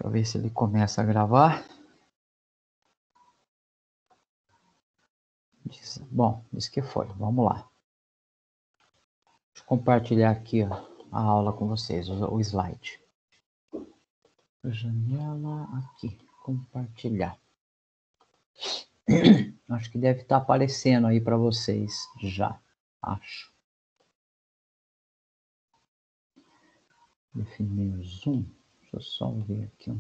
Deixa eu ver se ele começa a gravar. Bom, isso que foi. Vamos lá. Deixa eu compartilhar aqui, ó, a aula com vocês, o slide. Janela aqui, compartilhar. Acho que deve estar aparecendo aí para vocês já, acho. Definir o zoom. Deixa eu só ver aqui.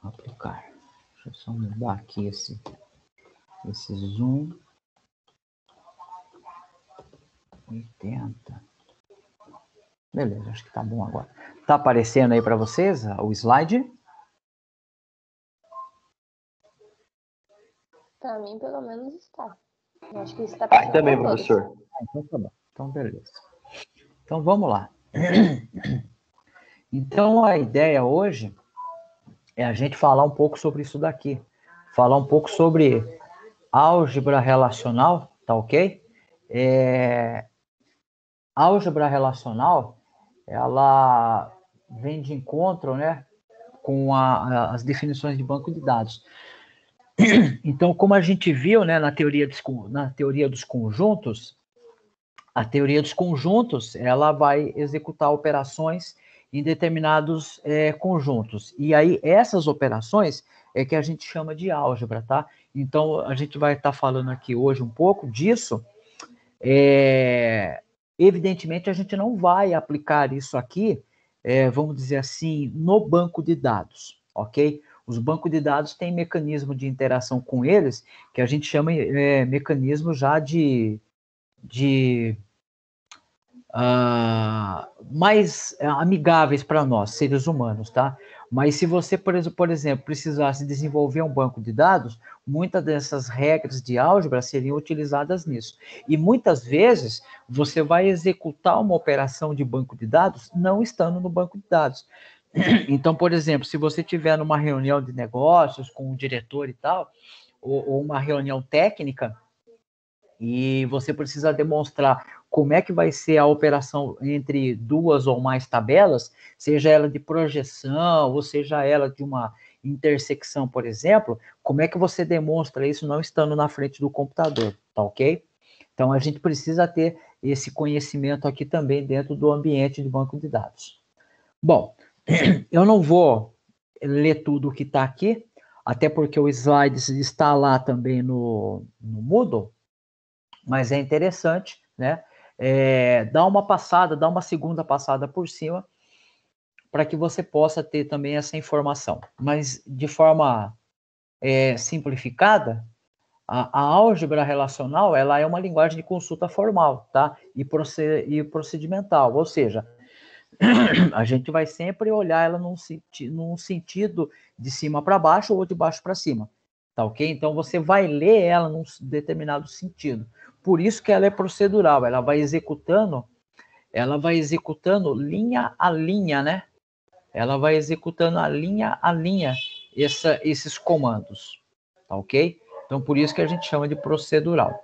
Aplicar. Deixa eu só mudar aqui esse zoom. 80. Beleza, acho que tá bom agora. Tá aparecendo aí para vocês o slide? Para mim, pelo menos, está. Eu acho que está aparecendo também, para todos. professor. Então tá bom. Então, beleza. Então, vamos lá. Então, a ideia hoje é a gente falar um pouco sobre isso daqui. Falar um pouco sobre álgebra relacional, tá ok? Álgebra relacional, ela vem de encontro, né, com as definições de banco de dados. Então, como a gente viu, né, na teoria dos conjuntos, a teoria dos conjuntos, ela vai executar operações em determinados conjuntos. E aí, essas operações é que a gente chama de álgebra, tá? Então, a gente vai estar falando aqui hoje um pouco disso. Evidentemente, a gente não vai aplicar isso aqui, vamos dizer assim, no banco de dados, ok? Os bancos de dados têm mecanismo de interação com eles, que a gente chama mecanismo já mais amigáveis para nós, seres humanos, tá? Mas se você, por exemplo, precisasse desenvolver um banco de dados, muitas dessas regras de álgebra seriam utilizadas nisso. E muitas vezes você vai executar uma operação de banco de dados não estando no banco de dados. Então, por exemplo, se você tiver numa reunião de negócios com o diretor e tal, ou uma reunião técnica, e você precisa demonstrar como é que vai ser a operação entre duas ou mais tabelas, seja ela de projeção, ou seja ela de uma intersecção, por exemplo, como é que você demonstra isso não estando na frente do computador, tá ok? Então, a gente precisa ter esse conhecimento aqui também dentro do ambiente de banco de dados. Bom, eu não vou ler tudo o que está aqui, até porque o slide está lá também no Moodle, mas é interessante, né? Dá uma segunda passada por cima, para que você possa ter também essa informação. Mas, de forma simplificada, a álgebra relacional, ela é uma linguagem de consulta formal, tá? E procedimental, ou seja, a gente vai sempre olhar ela num sentido de cima para baixo ou de baixo para cima, tá ok? Então, você vai ler ela num determinado sentido. Por isso que ela é procedural, ela vai executando linha a linha, né? Ela vai executando a linha esses comandos, tá ok? Então, por isso que a gente chama de procedural.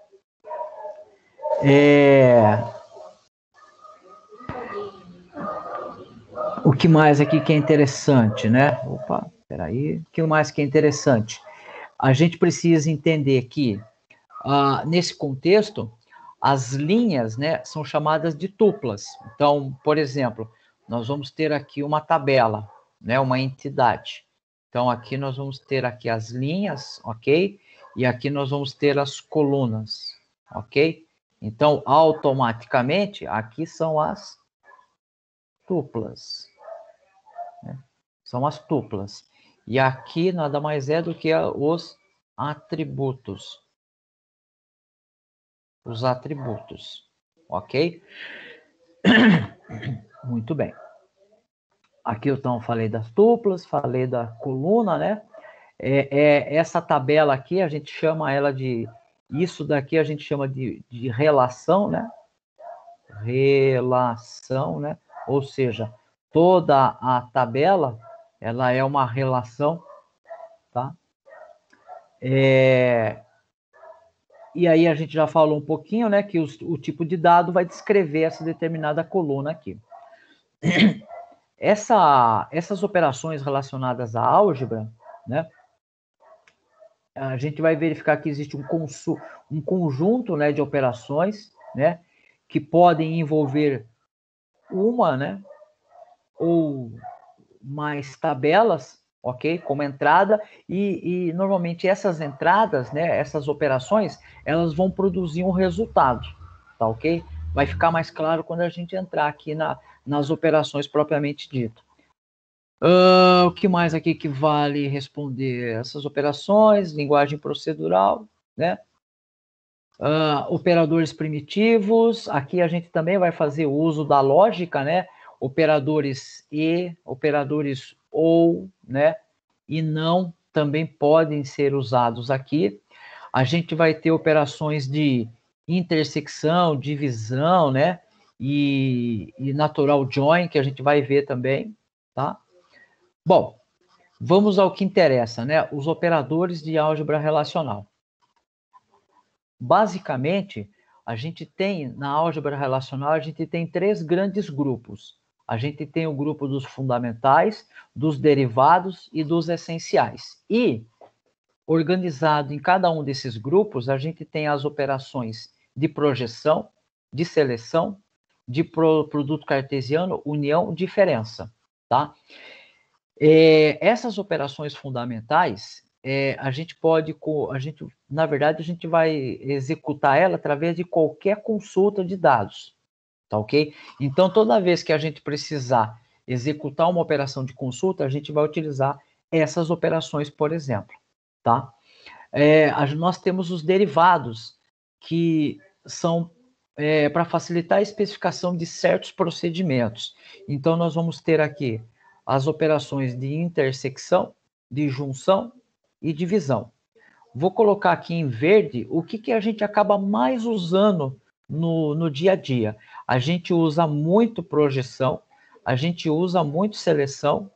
O que mais aqui que é interessante, né? Opa, peraí. O que mais que é interessante? A gente precisa entender que, nesse contexto, as linhas, né, são chamadas de tuplas. Então, por exemplo, nós vamos ter aqui uma tabela, né, uma entidade. Então, aqui nós vamos ter aqui as linhas, ok? E aqui nós vamos ter as colunas, ok? Então, automaticamente, aqui são as tuplas. Né? São as tuplas. E aqui nada mais é do que os atributos. Os atributos, ok? Muito bem. Aqui então falei das tuplas, falei da coluna, né? Essa tabela aqui, a gente chama ela de... Isso daqui a gente chama de relação, né? Relação, né? Ou seja, toda a tabela, ela é uma relação, tá? E aí a gente já falou um pouquinho, né, que o tipo de dado vai descrever essa determinada coluna aqui. essas operações relacionadas à álgebra, né, a gente vai verificar que existe um conjunto, né, de operações, né, que podem envolver uma, né, ou mais tabelas, ok? Como entrada, e normalmente essas entradas, né, essas operações, elas vão produzir um resultado, tá ok? Vai ficar mais claro quando a gente entrar aqui nas operações propriamente dito. O que mais aqui que vale responder? Essas operações, linguagem procedural, né? Operadores primitivos, aqui a gente também vai fazer uso da lógica, né? Operadores e, operadores ou, né? E não também podem ser usados aqui. A gente vai ter operações de intersecção, divisão, né? E natural join, que a gente vai ver também, tá? Bom, vamos ao que interessa, né? Os operadores de álgebra relacional. Basicamente, a gente tem, na álgebra relacional, a gente tem 3 grandes grupos. A gente tem o grupo dos fundamentais, dos derivados e dos essenciais. E, organizado em cada um desses grupos, a gente tem as operações de projeção, de seleção, de produto cartesiano, união, diferença, tá? Essas operações fundamentais, na verdade, a gente vai executar ela através de qualquer consulta de dados, tá ok? Então, toda vez que a gente precisar executar uma operação de consulta, a gente vai utilizar essas operações, por exemplo, tá? Nós temos os derivados, que são para facilitar a especificação de certos procedimentos. Então, nós vamos ter aqui as operações de intersecção, de junção e divisão. Vou colocar aqui em verde o que a gente acaba mais usando no dia a dia. A gente usa muito projeção, a gente usa muito seleção,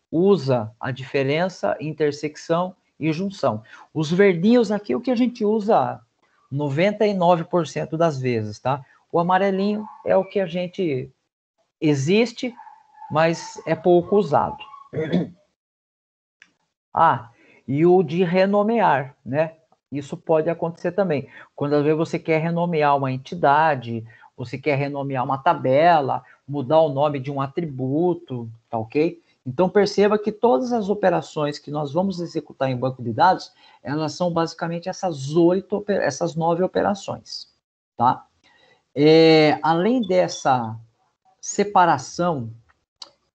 usa a diferença, intersecção e junção. Os verdinhos aqui é o que a gente usa 99% das vezes, tá? O amarelinho é o que a gente existe, mas é pouco usado. E o de renomear, né? Isso pode acontecer também. Quando às vezes você quer renomear uma entidade, você quer renomear uma tabela, mudar o nome de um atributo, tá ok? Então perceba que todas as operações que nós vamos executar em banco de dados, elas são basicamente essas 9 operações, tá? Além dessa separação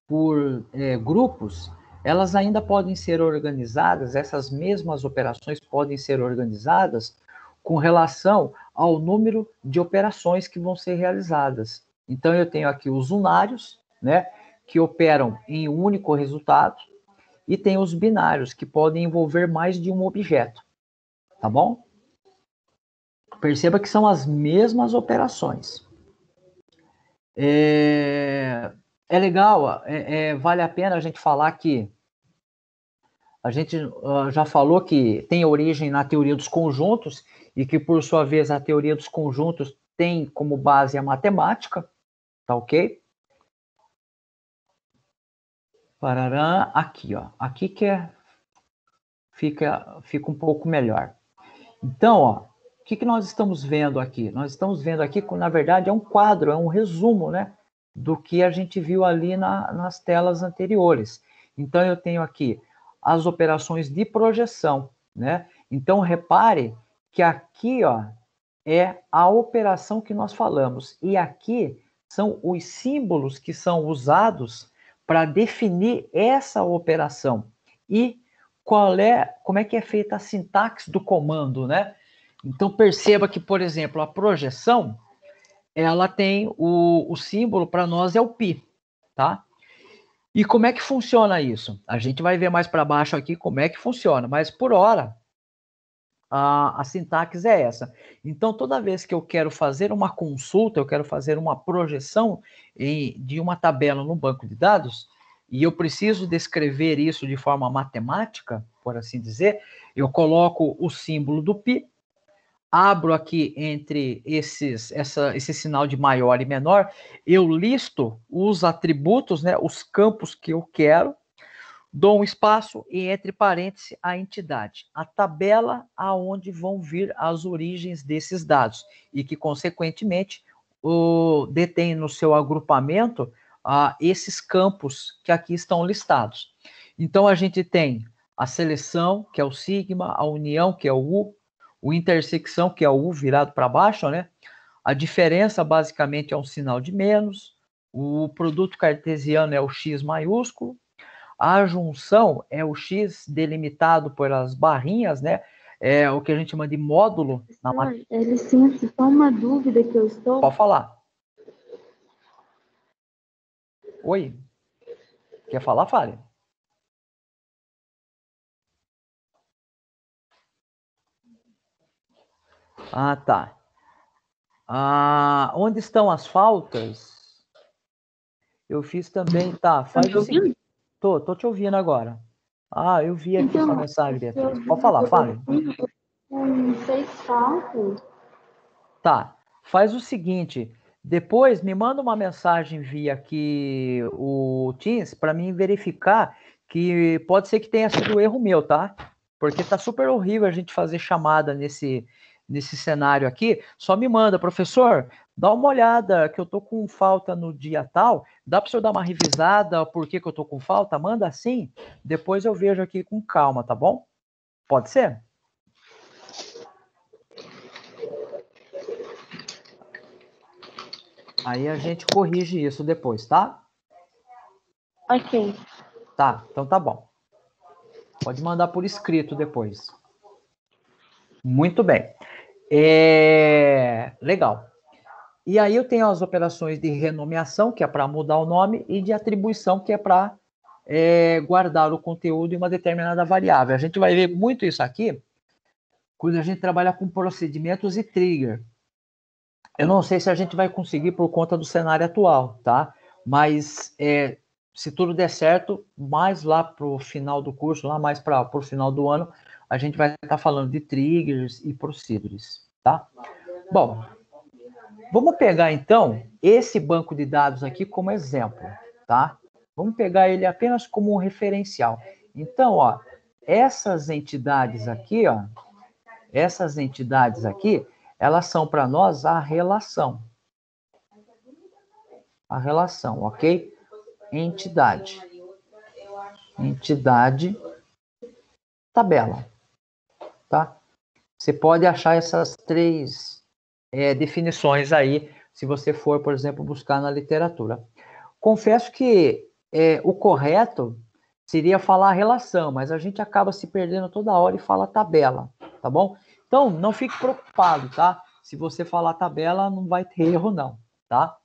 por grupos, elas ainda podem ser organizadas, essas mesmas operações podem ser organizadas com relação ao número de operações que vão ser realizadas. Então, eu tenho aqui os unários, né, que operam em um único resultado, e tem os binários, que podem envolver mais de um objeto, tá bom? Perceba que são as mesmas operações. É legal, vale a pena a gente falar que a gente já falou que tem origem na teoria dos conjuntos e que, por sua vez, a teoria dos conjuntos tem como base a matemática, tá ok? Parará, aqui, ó. Aqui que fica um pouco melhor. Então, ó, o que nós estamos vendo aqui? Nós estamos vendo aqui que, na verdade, é um quadro, é um resumo, né, do que a gente viu ali nas telas anteriores. Então, eu tenho aqui as operações de projeção, né? Então, repare que aqui, ó, é a operação que nós falamos. E aqui são os símbolos que são usados para definir essa operação. E como é que é feita a sintaxe do comando, né? Então, perceba que, por exemplo, a projeção, ela tem o símbolo, para nós, é o π, tá? E como é que funciona isso? A gente vai ver mais para baixo aqui como é que funciona, mas por hora, a sintaxe é essa. Então, toda vez que eu quero fazer uma consulta, eu quero fazer uma projeção de uma tabela no banco de dados, e eu preciso descrever isso de forma matemática, por assim dizer, eu coloco o símbolo do π, abro aqui entre esse sinal de maior e menor, eu listo os atributos, né, os campos que eu quero, dou um espaço e entre parênteses a entidade, a tabela aonde vão vir as origens desses dados e que, consequentemente, detém no seu agrupamento esses campos que aqui estão listados. Então, a gente tem a seleção, que é o sigma, a união, que é o intersecção, que é o U virado para baixo, né? A diferença, basicamente, é um sinal de menos, o produto cartesiano é o X maiúsculo, a junção é o X delimitado pelas barrinhas, né? É o que a gente chama de módulo. Licença, só uma dúvida que eu estou. Pode falar. Oi? Quer falar, fale. Ah, tá. Onde estão as faltas? Eu fiz também, tá. Faz o seguinte. Tô te ouvindo agora. Eu vi aqui sua mensagem, Beatriz. Pode falar, fale. Com 6 faltas. Tá. Faz o seguinte. Depois me manda uma mensagem via aqui o Teams para mim verificar que pode ser que tenha sido erro meu, tá? Porque tá super horrível a gente fazer chamada nesse cenário aqui. Só me manda, professor, dá uma olhada que eu tô com falta no dia tal. Dá para o senhor dar uma revisada por que eu tô com falta? Manda assim. Depois eu vejo aqui com calma, tá bom? Pode ser? Aí a gente corrige isso depois, tá? Ok. Tá, então tá bom. Pode mandar por escrito depois. Muito bem. Legal. E aí eu tenho as operações de renomeação, que é para mudar o nome, e de atribuição, que é para guardar o conteúdo em uma determinada variável. A gente vai ver muito isso aqui quando a gente trabalha com procedimentos e trigger. Eu não sei se a gente vai conseguir por conta do cenário atual, tá? Mas se tudo der certo, mais lá para o final do curso, lá mais para o final do ano, a gente vai estar falando de triggers e procedures, tá? Bom, vamos pegar então esse banco de dados aqui como exemplo, tá? Vamos pegar ele apenas como um referencial. Então, ó, essas entidades aqui, elas são para nós a relação. A relação, ok? Entidade, tabela, tá? Você pode achar essas três definições aí, se você for, por exemplo, buscar na literatura. Confesso que o correto seria falar relação, mas a gente acaba se perdendo toda hora e fala tabela, tá bom? Então, não fique preocupado, tá? Se você falar tabela, não vai ter erro não, tá?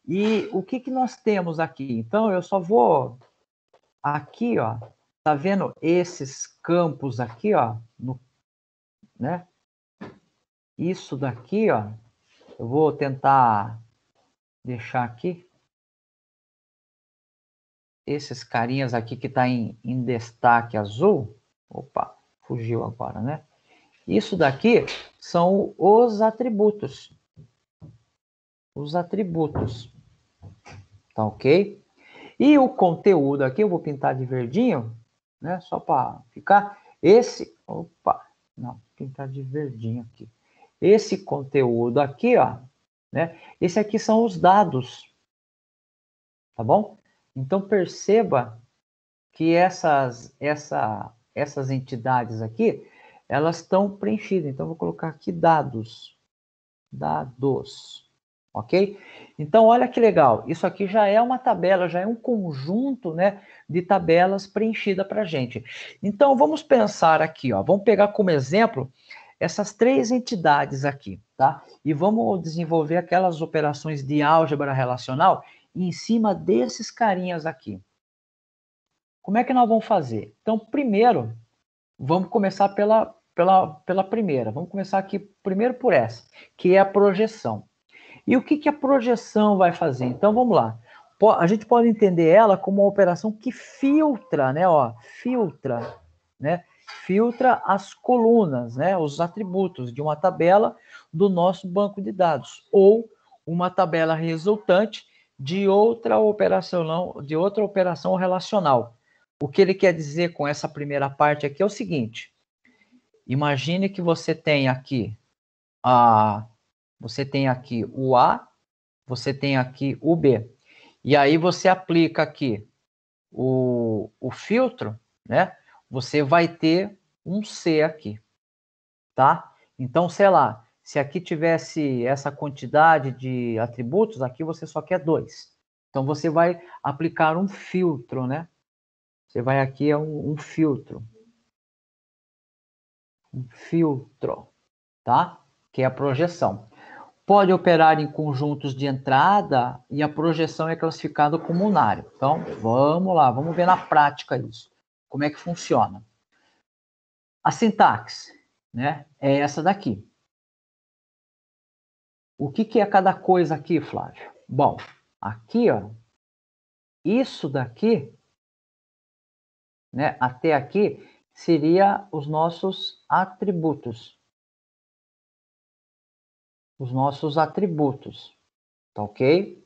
E o que nós temos aqui? Então, eu só vou aqui, ó, tá vendo esses campos aqui, ó, né? Isso daqui, ó, eu vou tentar deixar aqui. Esses carinhas aqui que tá em destaque azul. Opa, fugiu agora, né? Isso daqui são os atributos. Os atributos. Tá ok? E o conteúdo aqui, eu vou pintar de verdinho, né? Só para ficar. Pintar de verdinho aqui. Esse conteúdo aqui, ó, né? Esse aqui são os dados. Tá bom? Então perceba que essas entidades aqui, elas estão preenchidas. Então vou colocar aqui dados. Ok? Então, olha que legal. Isso aqui já é uma tabela, já é um conjunto, né, de tabelas preenchida para a gente. Então, vamos pensar aqui, ó. Vamos pegar como exemplo essas três entidades aqui, tá? E vamos desenvolver aquelas operações de álgebra relacional em cima desses carinhas aqui. Como é que nós vamos fazer? Então, primeiro, vamos começar pela primeira. Vamos começar aqui primeiro por essa, que é a projeção. E o que a projeção vai fazer? Então, vamos lá. A gente pode entender ela como uma operação que filtra, né? Ó, filtra, né? filtra as colunas, né, os atributos de uma tabela do nosso banco de dados, ou uma tabela resultante de outra operação relacional. O que ele quer dizer com essa primeira parte aqui é o seguinte: imagine que você tem aqui o A, você tem aqui o B. E aí você aplica aqui o filtro, né? Você vai ter um C aqui, tá? Então, sei lá, se aqui tivesse essa quantidade de atributos, aqui você só quer 2. Então, você vai aplicar um filtro, né? Você vai aqui a um filtro. Um filtro, tá? Que é a projeção. Pode operar em conjuntos de entrada e a projeção é classificada como unário. Então, vamos lá, vamos ver na prática isso. Como é que funciona? A sintaxe, né, é essa daqui. O que é cada coisa aqui, Flávio? Bom, aqui, ó, isso daqui, né, até aqui, seria os nossos atributos. Os nossos atributos, tá ok?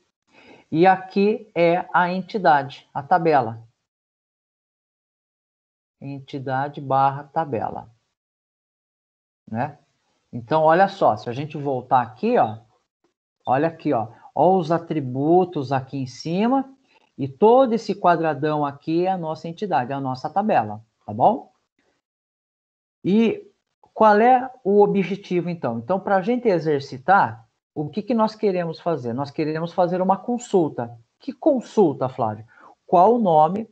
E aqui é a entidade, a tabela. Entidade barra tabela, né? Então, olha só, se a gente voltar aqui, ó, olha aqui, ó os atributos aqui em cima e todo esse quadradão aqui é a nossa entidade, é a nossa tabela, tá bom? E qual é o objetivo, então? Então, para a gente exercitar, o que nós queremos fazer? Nós queremos fazer uma consulta. Que consulta, Flávio? Qual o nome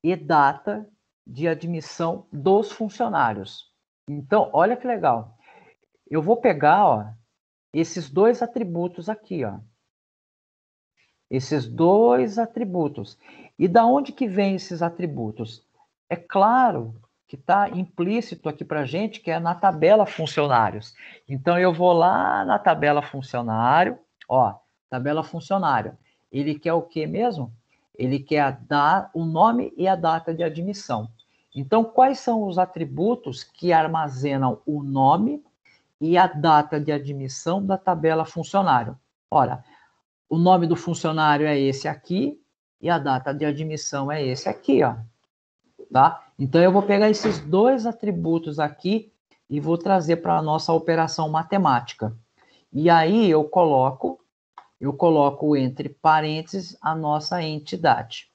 e data de admissão dos funcionários? Então, olha que legal. Eu vou pegar, ó, esses dois atributos aqui, ó. Esses dois atributos. E da onde que vem esses atributos? É claro que está implícito aqui para a gente que é na tabela funcionários. Então, eu vou lá na tabela funcionário, ó, tabela funcionário. Ele quer o que mesmo? Ele quer o nome e a data de admissão. Então, quais são os atributos que armazenam o nome e a data de admissão da tabela funcionário? Ora, o nome do funcionário é esse aqui e a data de admissão é esse aqui, ó. Tá? Então, eu vou pegar esses dois atributos aqui e vou trazer para a nossa operação matemática. E aí, eu coloco entre parênteses a nossa entidade.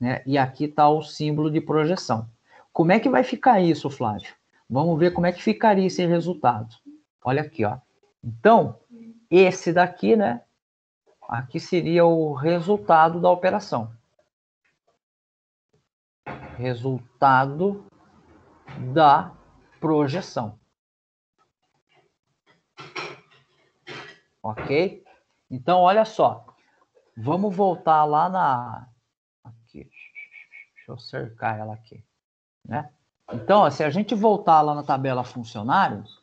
Né? E aqui está o símbolo de projeção. Como é que vai ficar isso, Flávio? Vamos ver como é que ficaria esse resultado. Olha aqui, ó. Então, esse daqui, né? Aqui seria o resultado da operação. Resultado da projeção. Ok? Então, olha só. Vamos voltar lá na... Aqui. Deixa eu cercar ela aqui. Né? Então, se a gente voltar lá na tabela funcionários,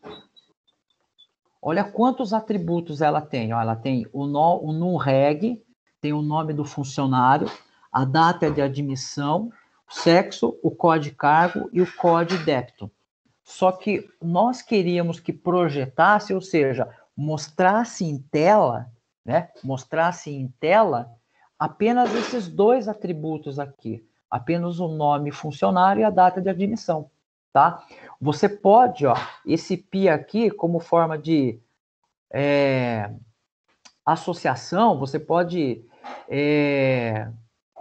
olha quantos atributos ela tem. Ela tem o NumReg, tem o nome do funcionário, a data de admissão, o sexo, o código cargo e o código débito. Só que nós queríamos que projetasse, ou seja, mostrasse em tela, né? Mostrasse em tela apenas esses dois atributos aqui, apenas o nome funcionário e a data de admissão, tá? Você pode, ó, esse pi aqui, como forma de associação, você pode,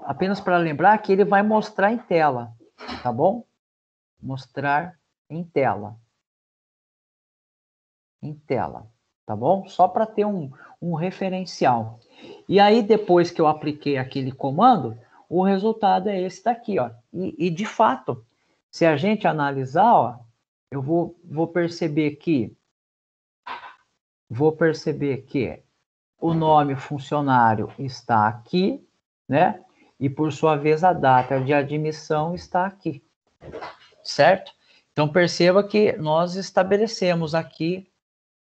apenas para lembrar que ele vai mostrar em tela, tá bom? Mostrar em tela. Em tela, tá bom? Só para ter um referencial. E aí, depois que eu apliquei aquele comando, o resultado é esse daqui, ó. E de fato, se a gente analisar, ó, eu vou perceber que o nome funcionário está aqui, né? E por sua vez a data de admissão está aqui, certo? Então perceba que nós estabelecemos aqui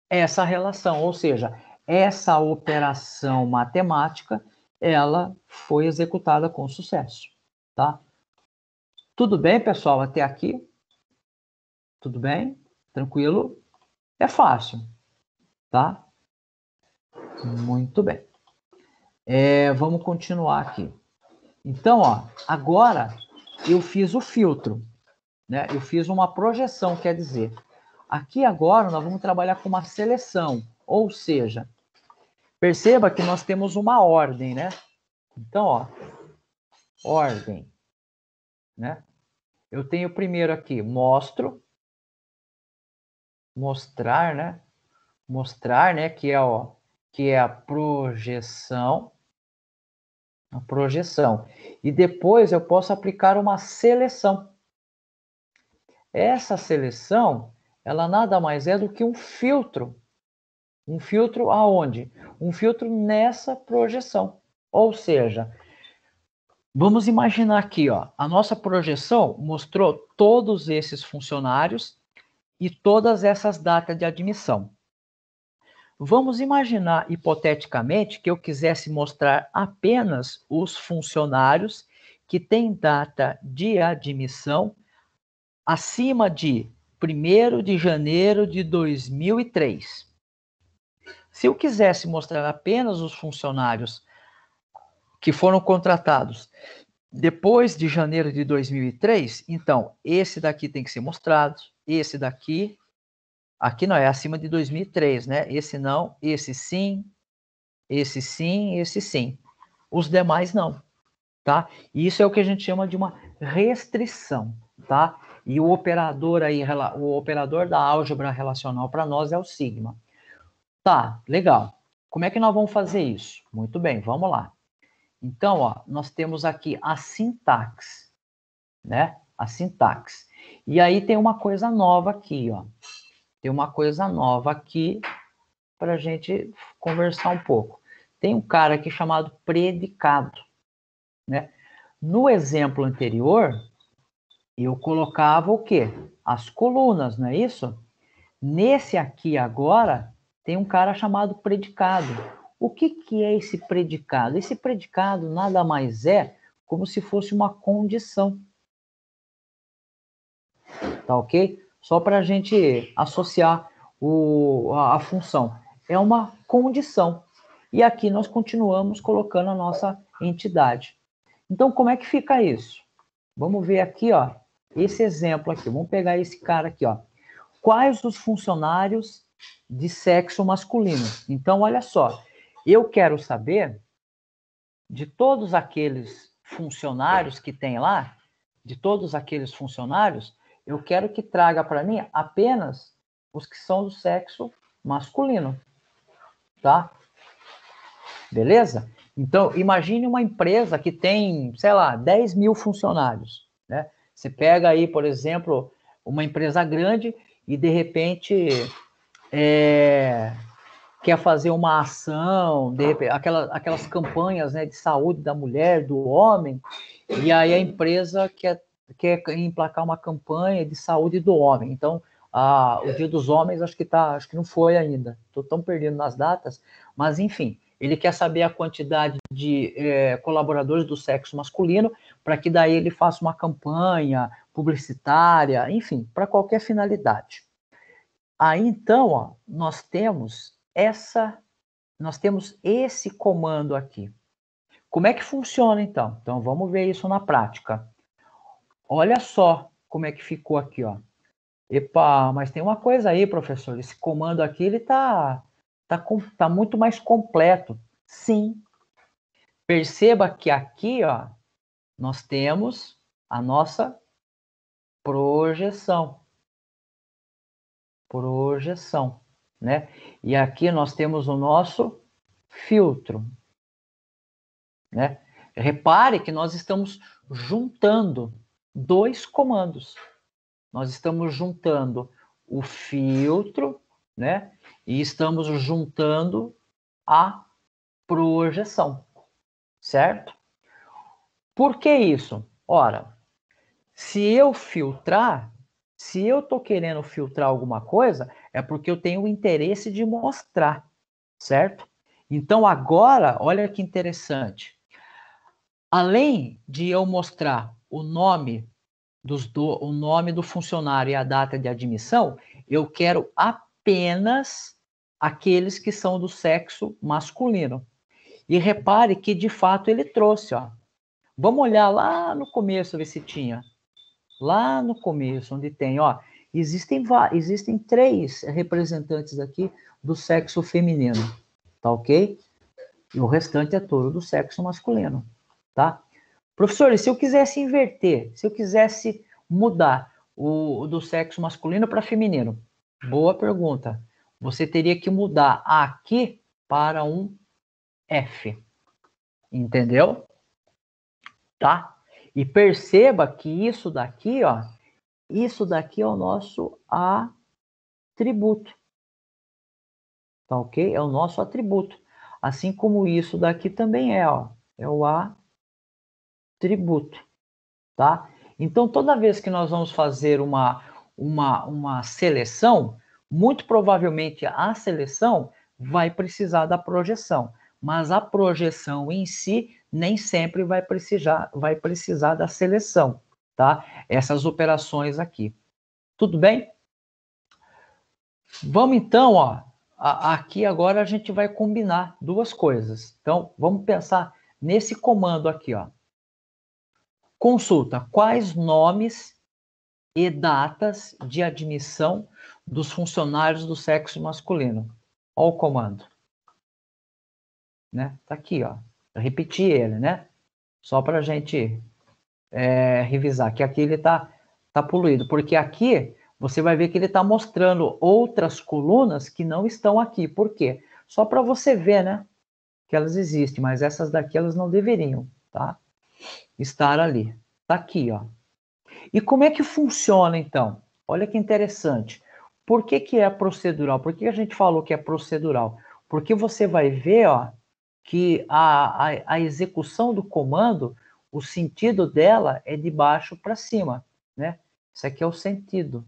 essa relação, ou seja, essa operação matemática, ela foi executada com sucesso, tá? Tudo bem, pessoal, até aqui? Tudo bem? Tranquilo? É fácil, tá? Muito bem. Vamos continuar aqui. Então, ó, agora eu fiz o filtro, né? Eu fiz uma projeção, quer dizer, aqui agora nós vamos trabalhar com uma seleção, ou seja, perceba que nós temos uma ordem, né? Então, ó, ordem, né? Eu tenho primeiro aqui, mostrar, né? Mostrar, né? Que é a projeção, E depois eu posso aplicar uma seleção. Essa seleção, ela nada mais é do que um filtro. Um filtro aonde? Um filtro nessa projeção. Ou seja, vamos imaginar aqui, ó, a nossa projeção mostrou todos esses funcionários e todas essas datas de admissão. Vamos imaginar, hipoteticamente, que eu quisesse mostrar apenas os funcionários que têm data de admissão acima de 1º de janeiro de 2003. Se eu quisesse mostrar apenas os funcionários que foram contratados depois de janeiro de 2003, então esse daqui tem que ser mostrado, esse daqui, aqui não, é acima de 2003, né? Esse não, esse sim, esse sim, esse sim. Os demais não, tá? Isso é o que a gente chama de uma restrição, tá? E o operador aí, o operador da álgebra relacional para nós é o sigma. Tá, legal. Como é que nós vamos fazer isso? Muito bem, vamos lá. Então, ó, nós temos aqui a sintaxe, né? A sintaxe. E aí tem uma coisa nova aqui, ó. Tem uma coisa nova aqui para a gente conversar um pouco. Tem um cara aqui chamado predicado, né? No exemplo anterior, eu colocava o quê? As colunas, não é isso? Nesse aqui agora, tem um cara chamado predicado. O que é esse predicado? Esse predicado nada mais é como se fosse uma condição. Tá ok? Só para a gente associar a função. É uma condição. E aqui nós continuamos colocando a nossa entidade. Então, como é que fica isso? Vamos ver aqui, ó, esse exemplo aqui. Vamos pegar esse cara aqui, ó. Quais os funcionários de sexo masculino? Então, olha só. Eu quero saber de todos aqueles funcionários que tem lá, de todos aqueles funcionários, eu quero que traga para mim apenas os que são do sexo masculino, tá? Beleza? Então, imagine uma empresa que tem, sei lá, 10 mil funcionários, né? Você pega aí, por exemplo, uma empresa grande e, de repente, quer fazer uma ação, de repente, aquelas campanhas, né, de saúde da mulher, do homem, e aí a empresa quer emplacar uma campanha de saúde do homem. Então, o Dia dos Homens acho que não foi ainda. Estou tão perdido nas datas, mas enfim, ele quer saber a quantidade de colaboradores do sexo masculino para que daí ele faça uma campanha publicitária, enfim, para qualquer finalidade. Aí então, ó, nós temos esse comando aqui. Como é que funciona então? Então vamos ver isso na prática. Olha só como é que ficou aqui, ó. Epa, mas tem uma coisa aí, professor. Esse comando aqui ele tá muito mais completo. Sim. Perceba que aqui, ó, nós temos a nossa projeção. Projeção, né? E aqui nós temos o nosso filtro, né? Repare que nós estamos juntando dois comandos. Nós estamos juntando o filtro, né? E estamos juntando a projeção, certo? Por que isso? Ora, se eu estou querendo filtrar alguma coisa, é porque eu tenho o interesse de mostrar, certo? Então agora, olha que interessante. Além de eu mostrar o nome o nome do funcionário e a data de admissão, eu quero apenas aqueles que são do sexo masculino. E repare que, de fato, ele trouxe, ó. Vamos olhar lá no começo, ver se tinha. Lá no começo, onde tem, ó, existem 3 representantes aqui do sexo feminino, tá ok? E o restante é todo do sexo masculino, tá? Professor, e se eu quisesse inverter, se eu quisesse mudar o do sexo masculino para feminino? Boa pergunta. Você teria que mudar aqui para um F, entendeu? Tá? E perceba que isso daqui, ó, isso daqui é o nosso atributo. Tá ok? É o nosso atributo. Assim como isso daqui também é, ó, é o atributo, tá? Então, toda vez que nós vamos fazer uma seleção, muito provavelmente a seleção vai precisar da projeção, mas a projeção em si nem sempre vai precisar da seleção, tá? Essas operações aqui. Tudo bem? Vamos então, ó, aqui agora a gente vai combinar 2 coisas. Então, vamos pensar nesse comando aqui, ó. Consulta quais nomes e datas de admissão dos funcionários do sexo masculino. Olha o comando. Né? Tá aqui, ó. Eu repeti ele, né? Só para a gente revisar, que aqui ele tá poluído, porque aqui você vai ver que ele está mostrando outras colunas que não estão aqui. Por quê? Só para você ver, né? Que elas existem, mas essas daqui elas não deveriam, tá? Estar ali. Tá aqui, ó. E como é que funciona, então? Olha que interessante. Por que é procedural? Por que a gente falou que é procedural? Porque você vai ver, ó, que a execução do comando, o sentido dela é de baixo para cima, né? Isso aqui é o sentido.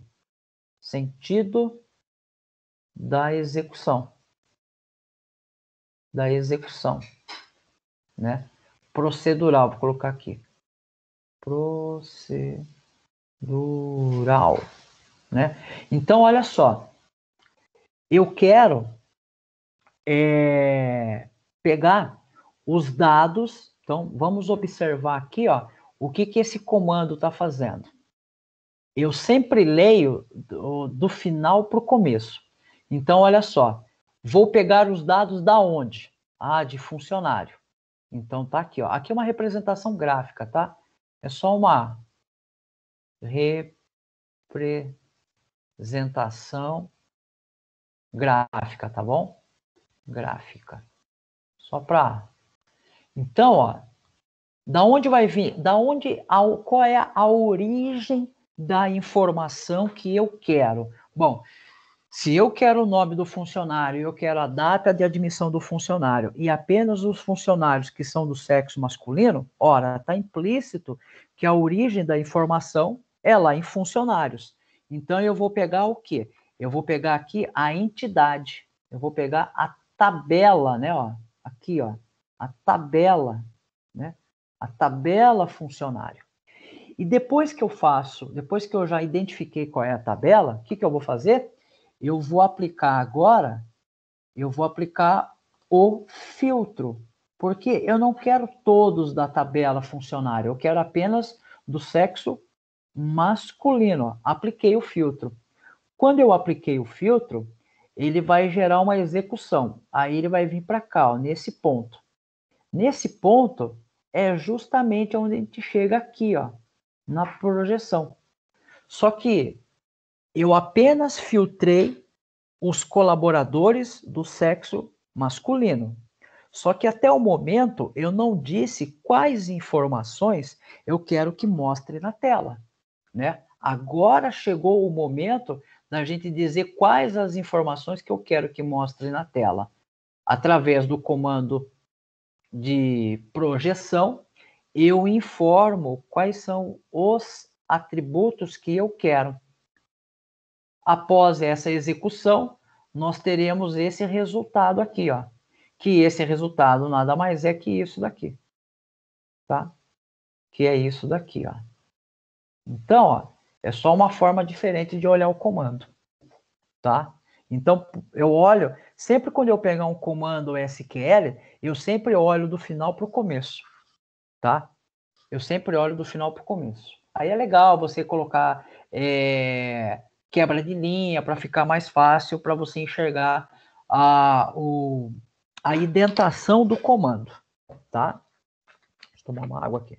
Sentido da execução. Da execução, né? Procedural, vou colocar aqui. Procedural, né? Então, olha só. Eu quero pegar os dados. Então, vamos observar aqui, ó, o que esse comando está fazendo. Eu sempre leio do final para o começo. Então, olha só. Vou pegar os dados da onde? Ah, de funcionário. Então, tá aqui, ó. Aqui é uma representação gráfica, tá? É só uma representação gráfica, tá bom? Gráfica. Só para... Então, ó, da onde vai vir? Qual é a origem da informação que eu quero? Bom, se eu quero o nome do funcionário, eu quero a data de admissão do funcionário e apenas os funcionários que são do sexo masculino, ora, está implícito que a origem da informação é lá em funcionários. Então, eu vou pegar o quê? Eu vou pegar aqui a entidade. Eu vou pegar a tabela, né? Ó, aqui, ó, a tabela, né? A tabela funcionário. E depois que eu já identifiquei qual é a tabela, o que eu vou fazer? Eu vou aplicar o filtro, porque eu não quero todos da tabela funcionário, eu quero apenas do sexo masculino. Apliquei o filtro. Quando eu apliquei o filtro, ele vai gerar uma execução. Aí ele vai vir para cá, ó, nesse ponto. Nesse ponto é justamente onde a gente chega aqui, ó, na projeção. Só que eu apenas filtrei os colaboradores do sexo masculino. Só que até o momento eu não disse quais informações eu quero que mostre na tela, né? Agora chegou o momento da gente dizer quais as informações que eu quero que mostre na tela. Através do comando de projeção, eu informo quais são os atributos que eu quero. Após essa execução, nós teremos esse resultado aqui, ó. Que esse resultado nada mais é que isso daqui, tá? Que é isso daqui, ó. Então, ó, é só uma forma diferente de olhar o comando, tá? Então, eu olho, sempre quando eu pegar um comando SQL, eu sempre olho do final para o começo, tá? Eu sempre olho do final para o começo. Aí é legal você colocar quebra de linha para ficar mais fácil para você enxergar a indentação do comando, tá? Deixa eu tomar uma água aqui.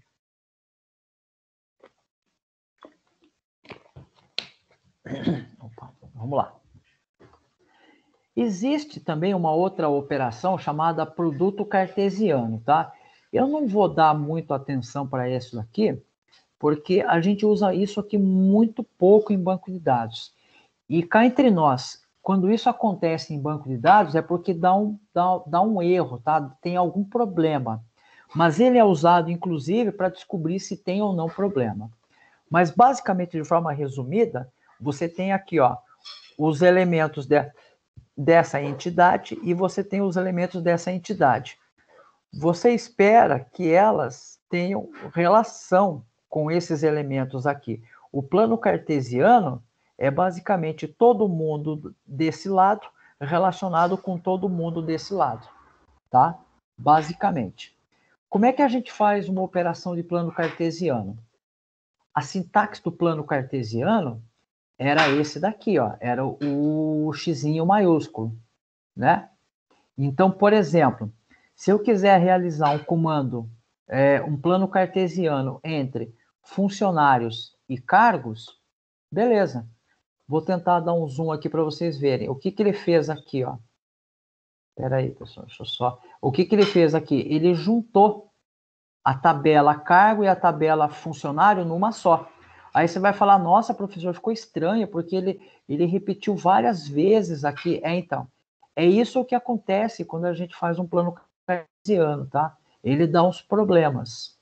Opa, vamos lá. Existe também uma outra operação chamada produto cartesiano, tá? Eu não vou dar muito atenção para isso aqui, porque a gente usa isso aqui muito pouco em banco de dados. E cá entre nós, quando isso acontece em banco de dados, é porque dá um erro, tá? Tem algum problema. Mas ele é usado, inclusive, para descobrir se tem ou não problema. Mas, basicamente, de forma resumida, você tem aqui, ó, os elementos dessa entidade e você tem os elementos dessa entidade. Você espera que elas tenham relação com esses elementos aqui. O plano cartesiano é basicamente todo mundo desse lado relacionado com todo mundo desse lado, tá? Basicamente. Como é que a gente faz uma operação de plano cartesiano? A sintaxe do plano cartesiano era esse daqui, ó, era o xizinho maiúsculo, né? Então, por exemplo, se eu quiser realizar um comando, um plano cartesiano entre funcionários e cargos, beleza. Vou tentar dar um zoom aqui para vocês verem. O que ele fez aqui, ó? Espera aí, pessoal, deixa eu só... O que ele fez aqui? Ele juntou a tabela cargo e a tabela funcionário numa só. Aí você vai falar, nossa, professor, ficou estranho, porque ele repetiu várias vezes aqui. Então, é isso que acontece quando a gente faz um plano cartesiano, tá? Ele dá uns problemas,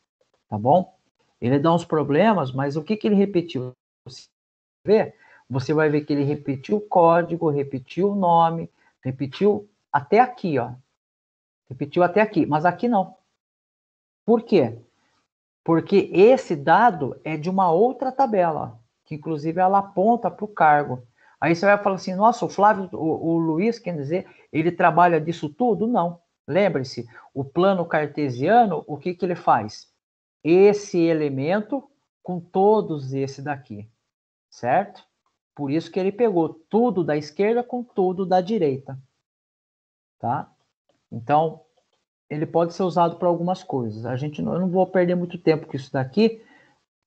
tá bom? Ele dá uns problemas, mas o que ele repetiu? Você vai ver que ele repetiu o código, repetiu o nome, repetiu até aqui, ó. Repetiu até aqui, mas aqui não. Por quê? Porque esse dado é de uma outra tabela, que inclusive ela aponta para o cargo. Aí você vai falar assim, nossa, o Flávio, o Luiz, quer dizer, ele trabalha disso tudo? Não. Lembre-se, o plano cartesiano, o que ele faz? Esse elemento com todos esse daqui, certo? Por isso que ele pegou tudo da esquerda com tudo da direita, tá? Então, ele pode ser usado para algumas coisas. Eu não vou perder muito tempo com isso daqui,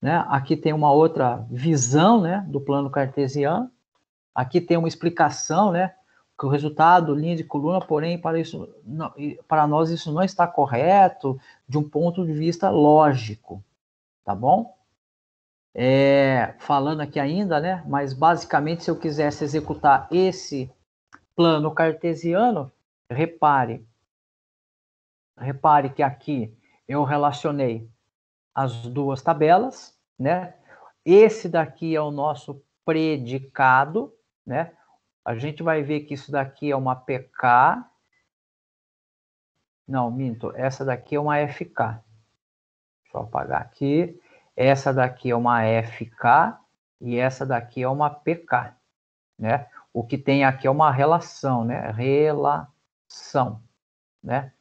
né? Aqui tem uma outra visão, né, do plano cartesiano. Aqui tem uma explicação, né, que o resultado, linha de coluna, porém, para nós isso não está correto de um ponto de vista lógico, tá bom? Falando aqui ainda, né, mas basicamente se eu quisesse executar esse plano cartesiano, repare que aqui eu relacionei as duas tabelas, né? Esse daqui é o nosso predicado, né? A gente vai ver que isso daqui é uma PK. Não, minto. Essa daqui é uma FK. Deixa eu apagar aqui. Essa daqui é uma FK e essa daqui é uma PK, né? O que tem aqui é uma relação, né? Relação, né?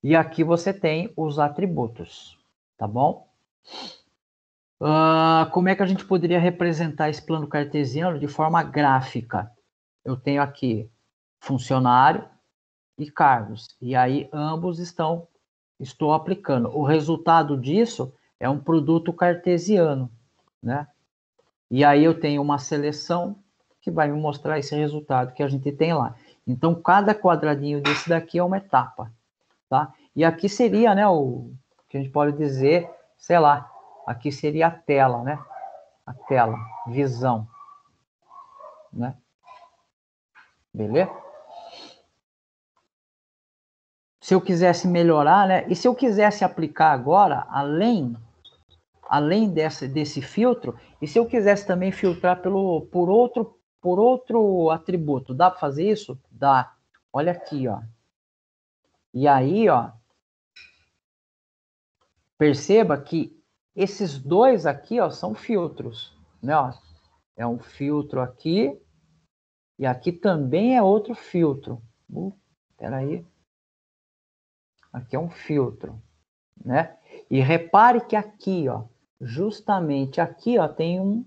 E aqui você tem os atributos, tá bom? Como é que a gente poderia representar esse plano cartesiano de forma gráfica? Eu tenho aqui funcionário e cargos, e aí ambos estou aplicando. O resultado disso é um produto cartesiano, né? E aí eu tenho uma seleção que vai me mostrar esse resultado que a gente tem lá. Então, cada quadradinho desse daqui é uma etapa, tá? E aqui seria, né, o que a gente pode dizer, sei lá, aqui seria a tela, né? A tela, visão, né? Beleza? Se eu quisesse melhorar, né? E se eu quisesse aplicar agora, além desse filtro, e se eu quisesse também filtrar por outro atributo, dá para fazer isso? Dá. Olha aqui, ó. E aí, ó, perceba que Esses dois aqui, ó, são filtros, né? Ó, é um filtro aqui e aqui também é outro filtro. Espera aí. Aqui é um filtro, né? E repare que aqui, ó, justamente aqui, ó, tem um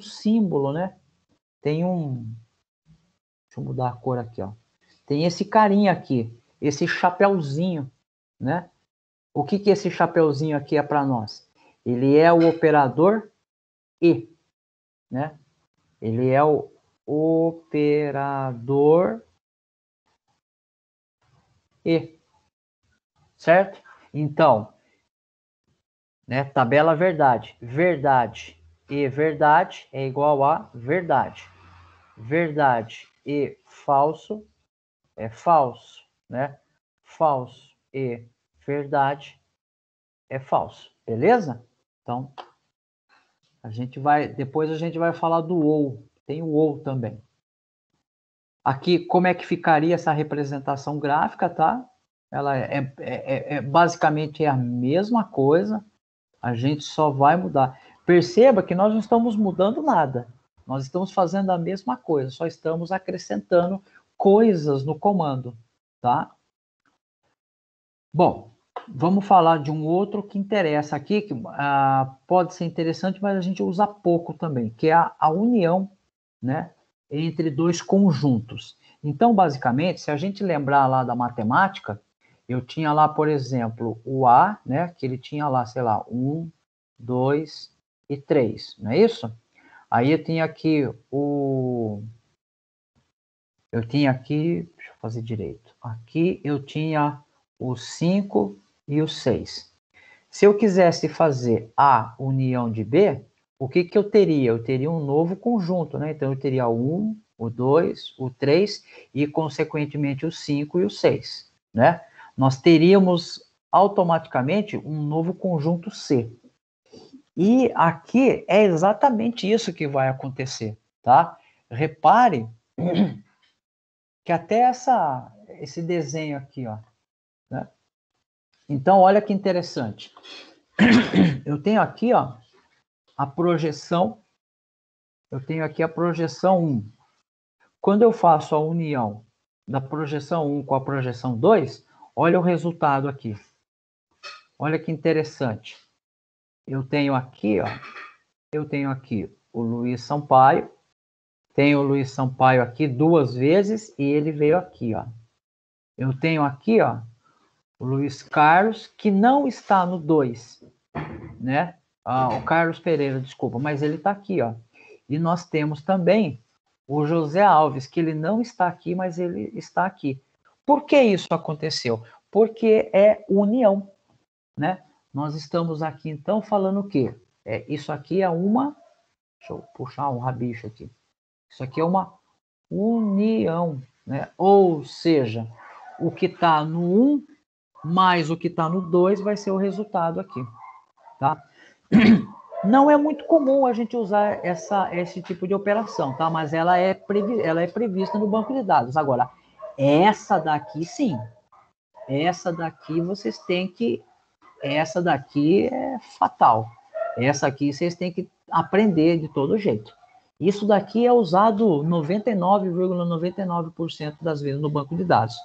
símbolo, né? Tem um... Deixa eu mudar a cor aqui, ó. Tem esse carinha aqui, esse chapeuzinho, né? O que que esse chapeuzinho aqui é para nós? Ele é o operador E, né? Ele é o operador E, certo? Então, né, tabela verdade. Verdade e verdade é igual a verdade. Verdade e falso é falso, né? Falso e verdade é falso, beleza? Então, depois a gente vai falar do ou, tem o ou também. Aqui, como é que ficaria essa representação gráfica, tá? Ela basicamente é a mesma coisa, a gente só vai mudar. Perceba que nós não estamos mudando nada, nós estamos fazendo a mesma coisa, só estamos acrescentando coisas no comando, tá? Bom, vamos falar de um outro que interessa aqui, que pode ser interessante, mas a gente usa pouco também, que é a união, né, entre dois conjuntos. Então, basicamente, se a gente lembrar lá da matemática, eu tinha lá, por exemplo, o A, né, que ele tinha lá, sei lá, 1, 2 e 3, não é isso? Aí eu tinha aqui deixa eu fazer direito. Aqui eu tinha o 5 e o 6. Se eu quisesse fazer A união de B, o que que eu teria? Eu teria um novo conjunto, né? Então eu teria o 1, o 2, o 3 e, consequentemente, o 5 e o 6, né? Nós teríamos automaticamente um novo conjunto C. E aqui é exatamente isso que vai acontecer, tá? Repare que até esse desenho aqui, ó, né? Então, olha que interessante. Eu tenho aqui, ó, a projeção, eu tenho aqui a projeção 1. Quando eu faço a união da projeção 1 com a projeção 2, olha o resultado aqui. Olha que interessante. Eu tenho aqui, ó, o Luiz Sampaio. Tenho o Luiz Sampaio aqui 2 vezes e ele veio aqui, ó. Eu tenho aqui, ó, o Luiz Carlos, que não está no 2, né? O Carlos Pereira, desculpa, mas ele está aqui, ó. E nós temos também o José Alves, que ele não está aqui, mas ele está aqui. Por que isso aconteceu? Porque é união, né? Nós estamos aqui, então, falando o quê? Isso aqui é uma... Deixa eu puxar um rabicho aqui. Isso aqui é uma união, né? Ou seja, o que está no 1 mais o que está no 2 vai ser o resultado aqui, tá? Não é muito comum a gente usar esse tipo de operação, tá? Mas ela é prevista no banco de dados. Agora, essa daqui, sim. Essa daqui vocês têm que... Essa daqui é fatal. Essa aqui vocês têm que aprender de todo jeito. Isso daqui é usado 99,99% das vezes no banco de dados.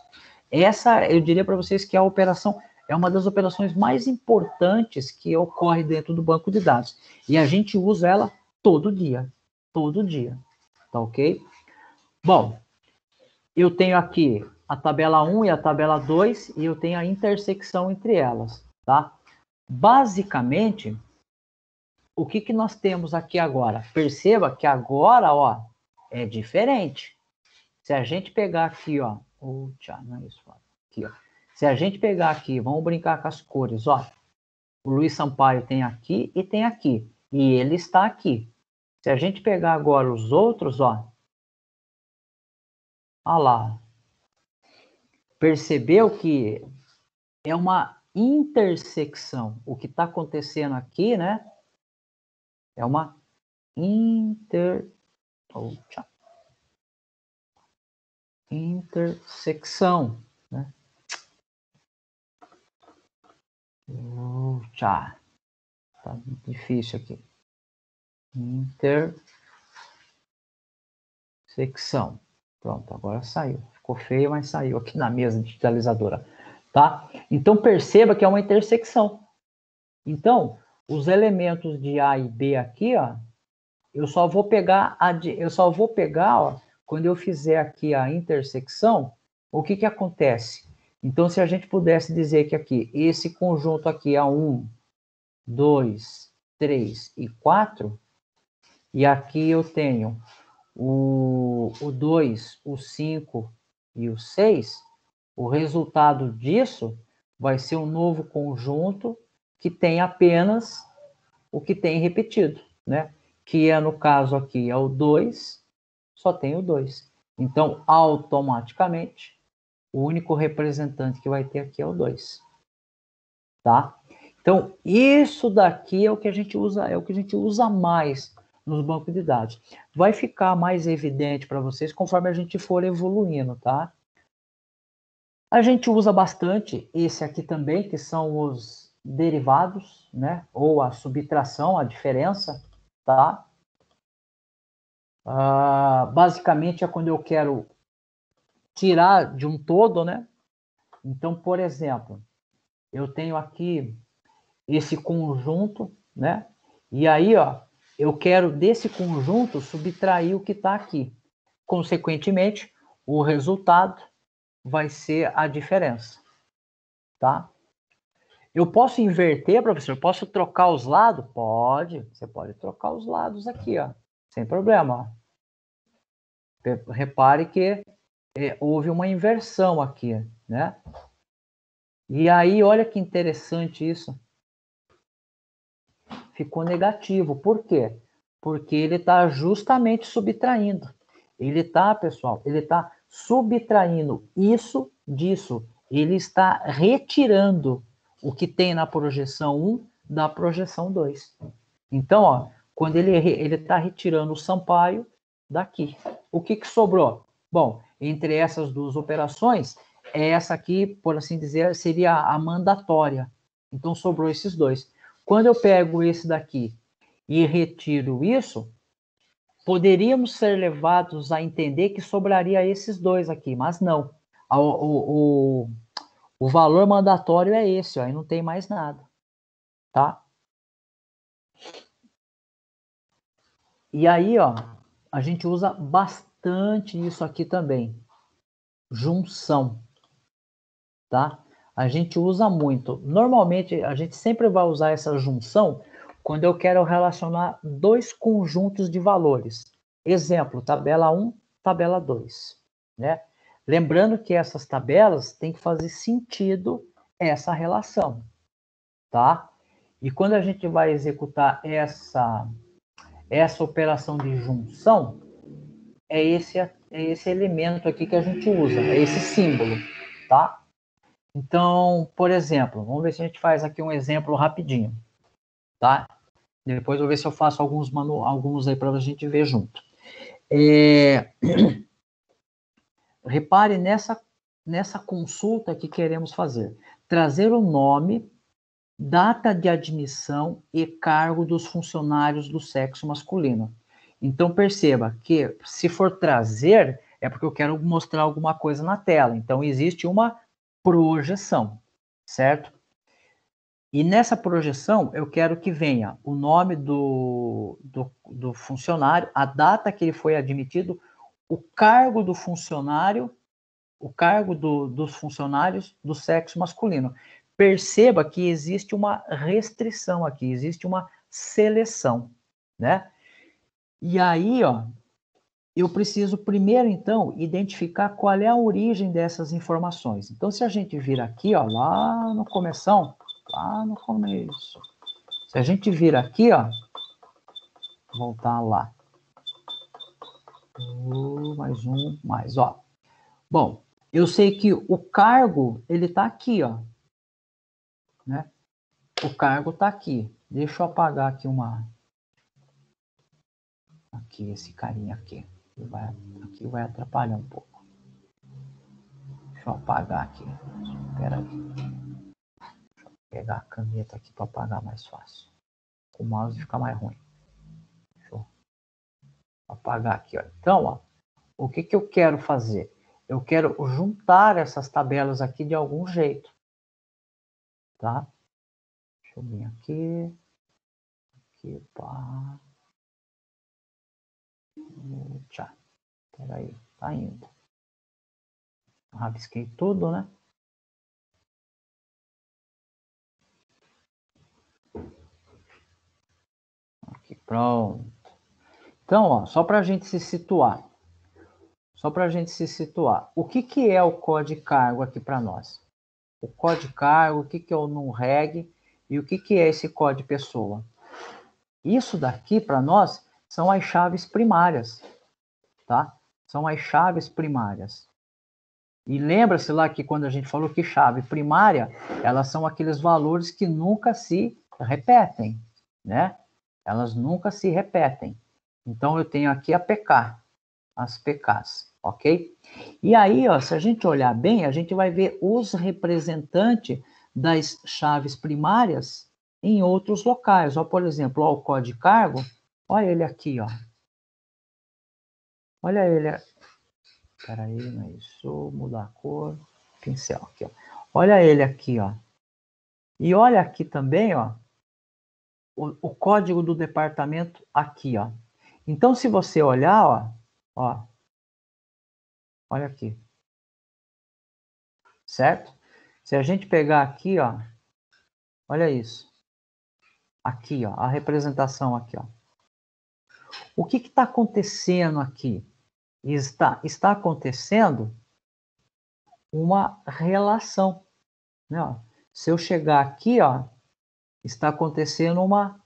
Essa, eu diria para vocês que é uma das operações mais importantes que ocorre dentro do banco de dados. E a gente usa ela todo dia. Todo dia. Tá ok? Bom, eu tenho aqui a tabela 1 e a tabela 2 e eu tenho a intersecção entre elas, tá? Basicamente, o que que nós temos aqui agora? Perceba que agora, ó, é diferente. Se a gente pegar aqui, ó, não é isso, aqui, ó. Se a gente pegar aqui, vamos brincar com as cores, ó. O Luiz Sampaio tem aqui e tem aqui. E ele está aqui. Se a gente pegar agora os outros, ó. Olha lá. Percebeu que é uma intersecção. O que está acontecendo aqui, né? É uma intersecção, né? Tá difícil aqui. Intersecção. Pronto, agora saiu. Ficou feio, mas saiu aqui na mesa digitalizadora. Tá? Então, perceba que é uma intersecção. Então, os elementos de A e B aqui, ó, eu só vou pegar, ó, quando eu fizer aqui a intersecção, o que que acontece? Então, se a gente pudesse dizer que aqui, esse conjunto aqui é 1, 2, 3 e 4, e aqui eu tenho o 2, o 5 e o 6, o resultado disso vai ser um novo conjunto que tem apenas o que tem repetido, né? Que é, no caso aqui, é o 2, só tem o 2. Então, automaticamente, o único representante que vai ter aqui é o 2. Tá? Então, isso daqui é o que a gente usa mais nos bancos de dados. Vai ficar mais evidente para vocês conforme a gente for evoluindo, tá? A gente usa bastante esse aqui também, que são os derivados, né? Ou a subtração, a diferença, tá? Basicamente é quando eu quero tirar de um todo, né? Então, por exemplo, eu tenho aqui esse conjunto, né? E aí, ó, eu quero desse conjunto subtrair o que está aqui. Consequentemente, o resultado vai ser a diferença, tá? Eu posso inverter, professor? Eu posso trocar os lados? Pode. Você pode trocar os lados aqui, ó, sem problema. Ó. Repare que houve uma inversão aqui, né? E aí, olha que interessante isso. Ficou negativo. Por quê? Porque ele está justamente subtraindo. Ele está, pessoal, ele está subtraindo isso disso. Ele está retirando o que tem na projeção 1 da projeção 2. Então, ó, quando ele está retirando o Sampaio daqui. O que sobrou? Bom, entre essas duas operações, essa aqui, por assim dizer, seria a mandatória. Então, sobrou esses dois. Quando eu pego esse daqui e retiro isso, poderíamos ser levados a entender que sobraria esses dois aqui, mas não. O valor mandatório é esse, ó, e não tem mais nada, tá? E aí, ó, a gente usa bastante isso aqui também, junção, tá? A gente usa muito. Normalmente, a gente sempre vai usar essa junção quando eu quero relacionar dois conjuntos de valores. Exemplo, tabela 1, tabela 2, né? Lembrando que essas tabelas têm que fazer sentido essa relação, tá? E quando a gente vai executar essa operação de junção, é esse elemento aqui que a gente usa, é esse símbolo, tá? Então, por exemplo, vamos ver se a gente faz aqui um exemplo rapidinho, tá? Depois eu vou ver se eu faço alguns aí para a gente ver junto. Repare nessa consulta que queremos fazer. Trazer o nome, data de admissão e cargo dos funcionários do sexo masculino. Então, perceba que se for trazer, é porque eu quero mostrar alguma coisa na tela. Então, existe uma projeção, certo? E nessa projeção, eu quero que venha o nome do funcionário, a data que ele foi admitido, o cargo do funcionário, o cargo dos funcionários do sexo masculino. Perceba que existe uma restrição aqui, existe uma seleção, né? E aí, ó, eu preciso primeiro, então, identificar qual é a origem dessas informações. Então, se a gente vir aqui, ó, lá no começo, se a gente vir aqui, ó, voltar lá, ó. Bom, eu sei que o cargo, ele está aqui, ó, né? O cargo está aqui. Deixa eu apagar aqui aqui, esse carinha aqui. Aqui vai atrapalhar um pouco. Deixa eu apagar aqui. Espera aí. Deixa eu pegar a caneta aqui para apagar mais fácil. O mouse fica mais ruim. Deixa eu apagar aqui, ó. Então, ó, o que eu quero fazer? Eu quero juntar essas tabelas aqui de algum jeito, tá? Deixa eu vir aqui. Aqui, pá. Tchau. Peraí, tá indo. Rabisquei tudo, né? Aqui, pronto. Então, ó, só para a gente se situar. O que é o código cargo aqui para nós? O código cargo, o que é o NumReg e o que é esse código pessoa? Isso daqui, para nós, são as chaves primárias, tá? São as chaves primárias. E lembra-se lá que quando a gente falou que chave primária, elas são aqueles valores que nunca se repetem, né? Elas nunca se repetem. Então, eu tenho aqui a PK, as PKs, ok? E aí, ó, se a gente olhar bem, a gente vai ver os representantes das chaves primárias em outros locais. Ó, por exemplo, ó, o código cargo, olha ele aqui, ó. Olha ele. Espera aí, não é isso. Mudar a cor. Pincel aqui, ó. Olha ele aqui, ó. E olha aqui também, ó, o código do departamento aqui, ó. Então, se você olhar, ó, olha aqui. Certo? Se a gente pegar aqui, ó, olha isso. Aqui, ó, a representação aqui, ó. O que está acontecendo aqui? Está acontecendo uma relação, né? Ó. Se eu chegar aqui, ó, está acontecendo uma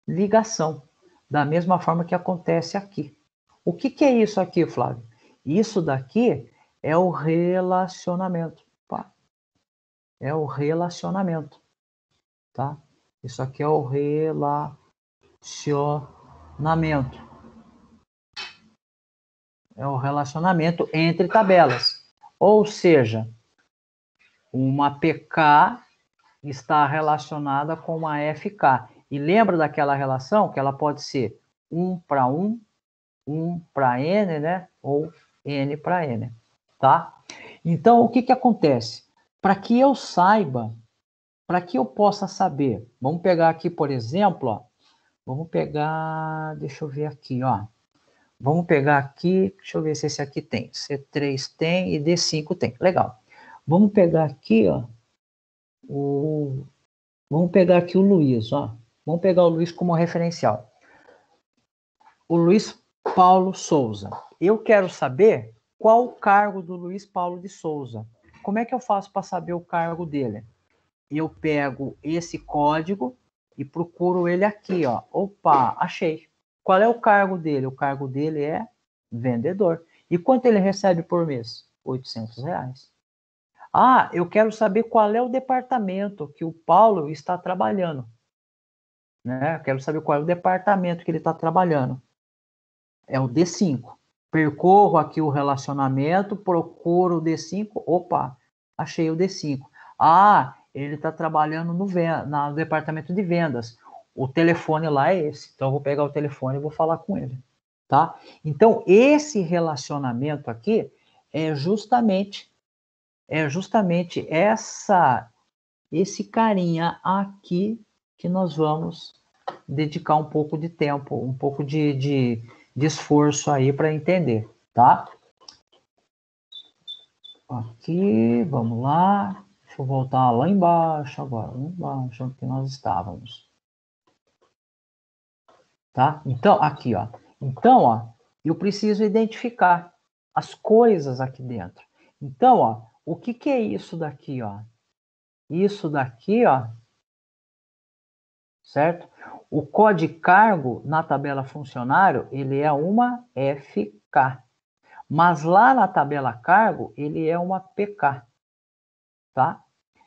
ligação, da mesma forma que acontece aqui. O que é isso aqui, Flávio? Isso daqui é o relacionamento. Opa. É o relacionamento, tá? Isso aqui é o relacionamento. É o relacionamento entre tabelas. Ou seja, uma PK está relacionada com uma FK. E lembra daquela relação que ela pode ser 1 para 1, 1 para N, né? Ou N para N, tá? Então, o que acontece? Para que eu saiba, para que eu possa saber, vamos pegar aqui, por exemplo, ó, vamos pegar, deixa eu ver aqui, ó. Vamos pegar aqui, deixa eu ver se esse aqui tem. C3 tem e D5 tem. Legal. Vamos pegar aqui, ó. Vamos pegar aqui o Luiz, ó. Vamos pegar o Luiz como referencial. O Luiz Paulo Souza. Eu quero saber qual o cargo do Luiz Paulo de Souza. Como é que eu faço para saber o cargo dele? Eu pego esse código e procuro ele aqui, ó. Opa, achei. Qual é o cargo dele? O cargo dele é vendedor. E quanto ele recebe por mês? R$800. Ah, eu quero saber qual é o departamento que o Paulo está trabalhando. Né? Eu quero saber qual é o departamento que ele está trabalhando. É o D5. Percorro aqui o relacionamento, procuro o D5. Opa, achei o D5. Ah, ele está trabalhando no departamento de vendas. O telefone lá é esse. Então, eu vou pegar o telefone e vou falar com ele. Tá? Então, esse relacionamento aqui é justamente esse carinha aqui que nós vamos dedicar um pouco de tempo, um pouco de esforço aí para entender, tá? Aqui, vamos lá. Deixa eu voltar lá embaixo agora, lá embaixo, onde nós estávamos. Tá? Então, aqui, ó. Então, ó, eu preciso identificar as coisas aqui dentro. Então, ó, o que é isso daqui, ó? Isso daqui, ó, certo? O código cargo na tabela funcionário, ele é uma FK. Mas lá na tabela cargo, ele é uma PK. Tá?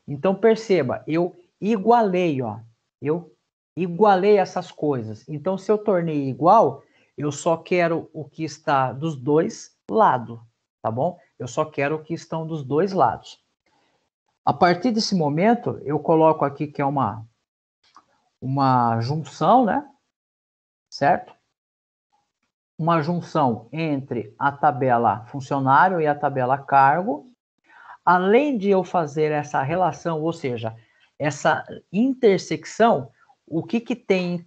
Então, perceba, eu igualei, ó. Eu igualei essas coisas. Então, se eu tornei igual, eu só quero o que está dos dois lados, tá bom? Eu só quero o que estão dos dois lados. A partir desse momento, eu coloco aqui que é uma uma junção, né? Certo? Uma junção entre a tabela funcionário e a tabela cargo. Além de eu fazer essa relação, ou seja, essa intersecção, o que tem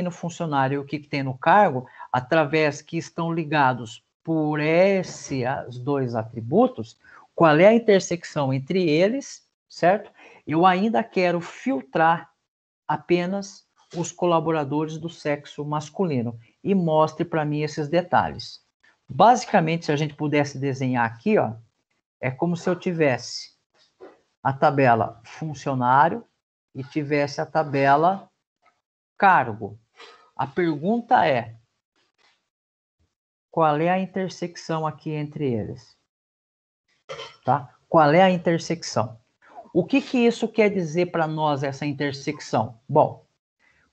no funcionário e o que tem no cargo, através que estão ligados por esses dois atributos, qual é a intersecção entre eles, certo? Eu ainda quero filtrar apenas os colaboradores do sexo masculino e mostre para mim esses detalhes. Basicamente, se a gente pudesse desenhar aqui, ó, é como se eu tivesse a tabela funcionário e tivesse a tabela cargo. A pergunta é: qual é a intersecção aqui entre eles? Tá? Qual é a intersecção? O que isso quer dizer para nós, essa intersecção? Bom,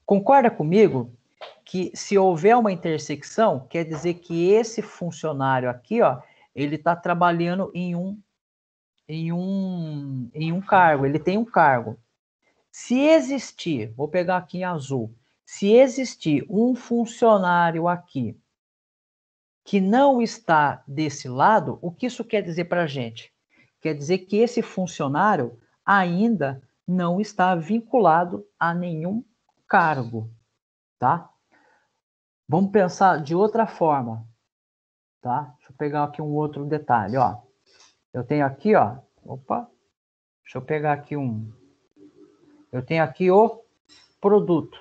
concorda comigo que se houver uma intersecção, quer dizer que esse funcionário aqui, ó, ele está trabalhando em um cargo, ele tem um cargo. Se existir, vou pegar aqui em azul, se existir um funcionário aqui que não está desse lado, o que isso quer dizer para a gente? Quer dizer que esse funcionário ainda não está vinculado a nenhum cargo, tá? Vamos pensar de outra forma, tá? Deixa eu pegar aqui um outro detalhe, ó. Eu tenho aqui, ó, opa, deixa eu pegar aqui eu tenho aqui o produto.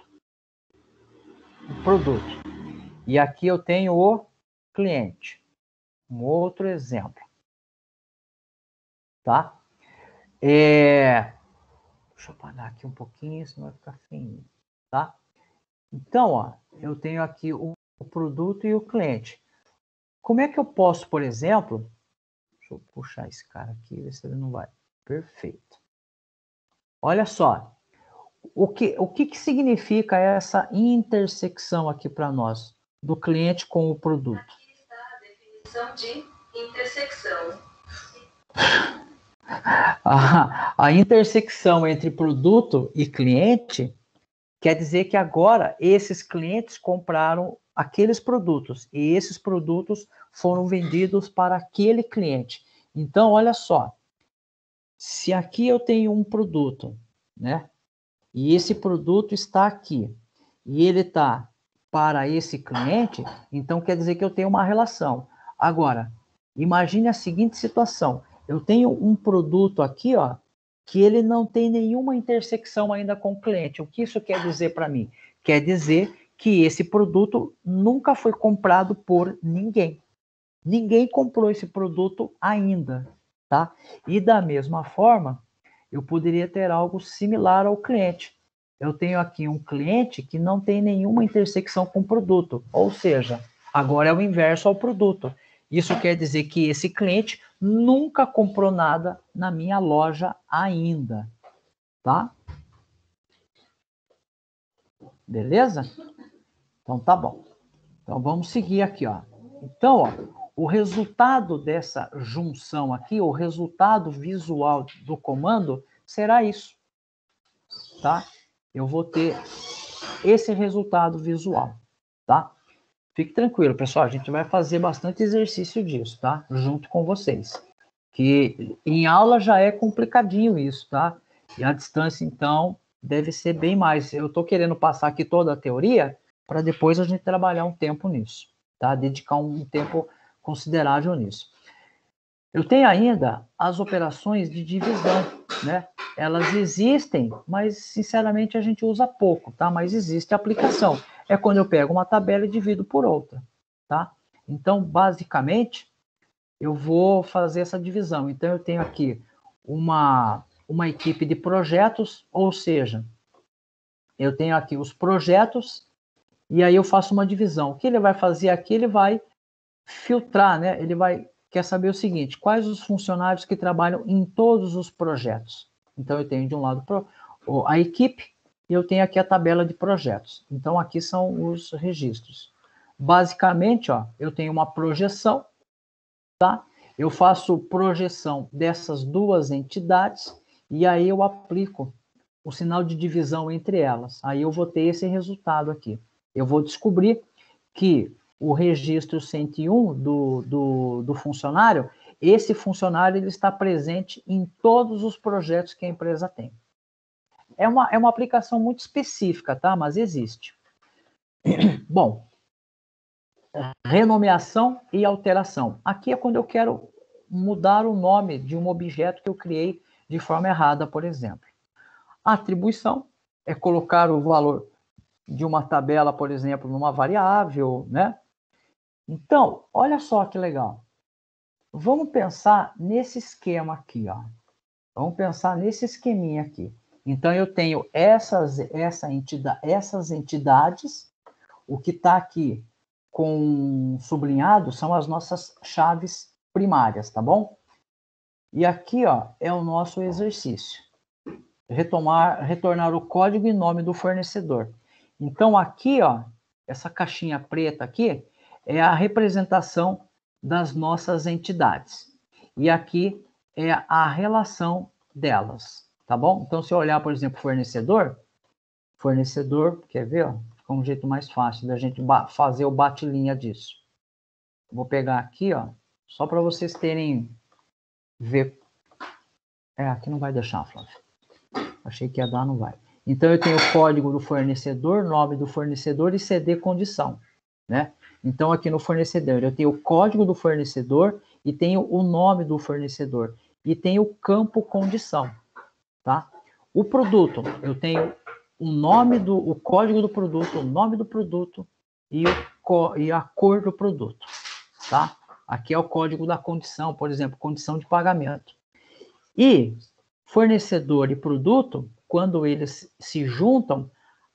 E aqui eu tenho o cliente. Um outro exemplo. Tá? Deixa eu apagar aqui um pouquinho, senão vai ficar feio. Tá? Então, ó, eu tenho aqui o produto e o cliente. Como é que eu posso, por exemplo... Deixa eu puxar esse cara aqui, ver se ele não vai. Perfeito. Olha só. O que significa essa intersecção aqui para nós, do cliente com o produto? Aqui está a definição de intersecção. A intersecção entre produto e cliente quer dizer que agora esses clientes compraram aqueles produtos e esses produtos foram vendidos para aquele cliente. Então, olha só, se aqui eu tenho um produto, né? E esse produto está aqui, e ele está para esse cliente, então quer dizer que eu tenho uma relação. Agora, imagine a seguinte situação: eu tenho um produto aqui, ó, que ele não tem nenhuma intersecção ainda com o cliente. O que isso quer dizer para mim? Quer dizer que esse produto nunca foi comprado por ninguém. Ninguém comprou esse produto ainda, tá? E da mesma forma, eu poderia ter algo similar ao cliente. Eu tenho aqui um cliente que não tem nenhuma intersecção com o produto, ou seja, agora é o inverso ao produto. Isso quer dizer que esse cliente nunca comprou nada na minha loja ainda, tá? Beleza? Então tá bom. Então vamos seguir aqui, ó. Então, ó, o resultado dessa junção aqui, o resultado visual do comando será isso, tá? Eu vou ter esse resultado visual, tá? Fique tranquilo, pessoal, a gente vai fazer bastante exercício disso, tá? Junto com vocês. Que em aula já é complicadinho isso, tá? E a distância, então, deve ser bem mais. Eu estou querendo passar aqui toda a teoria para depois a gente trabalhar um tempo nisso, tá? Dedicar um tempo considerável nisso. Eu tenho ainda as operações de divisão, né? Elas existem, mas sinceramente a gente usa pouco, tá? Mas existe a aplicação. É quando eu pego uma tabela e divido por outra, tá? Então, basicamente, eu vou fazer essa divisão. Então, eu tenho aqui uma equipe de projetos, ou seja, eu tenho aqui os projetos e aí eu faço uma divisão. O que ele vai fazer aqui? Ele vai filtrar, né? Quer saber o seguinte: quais os funcionários que trabalham em todos os projetos. Então, eu tenho de um lado a equipe e eu tenho aqui a tabela de projetos. Então, aqui são os registros. Basicamente, ó, eu tenho uma projeção, tá? Eu faço projeção dessas duas entidades e aí eu aplico o sinal de divisão entre elas. Aí eu vou ter esse resultado aqui. Eu vou descobrir que o registro 101 do funcionário, esse funcionário ele está presente em todos os projetos que a empresa tem. É uma aplicação muito específica, tá? Mas existe. Bom, renomeação e alteração. Aqui é quando eu quero mudar o nome de um objeto que eu criei de forma errada, por exemplo. A atribuição é colocar o valor de uma tabela, por exemplo, numa variável, né? Então, olha só que legal. Vamos pensar nesse esquema aqui, ó. Vamos pensar nesse esqueminha aqui. Então, eu tenho essas entidades. O que está aqui com sublinhado são as nossas chaves primárias, tá bom? E aqui, ó, é o nosso exercício. Retornar o código e nome do fornecedor. Então, aqui, ó, essa caixinha preta aqui é a representação das nossas entidades. E aqui é a relação delas, tá bom? Então, se eu olhar, por exemplo, fornecedor, quer ver, ó? Fica um jeito mais fácil da gente fazer o bate-linha disso. Vou pegar aqui, ó, só para vocês terem ver. Aqui não vai deixar, Flávio. Achei que ia dar, não vai. Então, eu tenho o código do fornecedor, nome do fornecedor e CD condição, né? Então, aqui no fornecedor, eu tenho o código do fornecedor e tenho o nome do fornecedor. E tenho o campo condição, tá? O produto, eu tenho o código do produto, o nome do produto e a cor do produto, tá? Aqui é o código da condição, por exemplo, condição de pagamento. E fornecedor e produto, quando eles se juntam,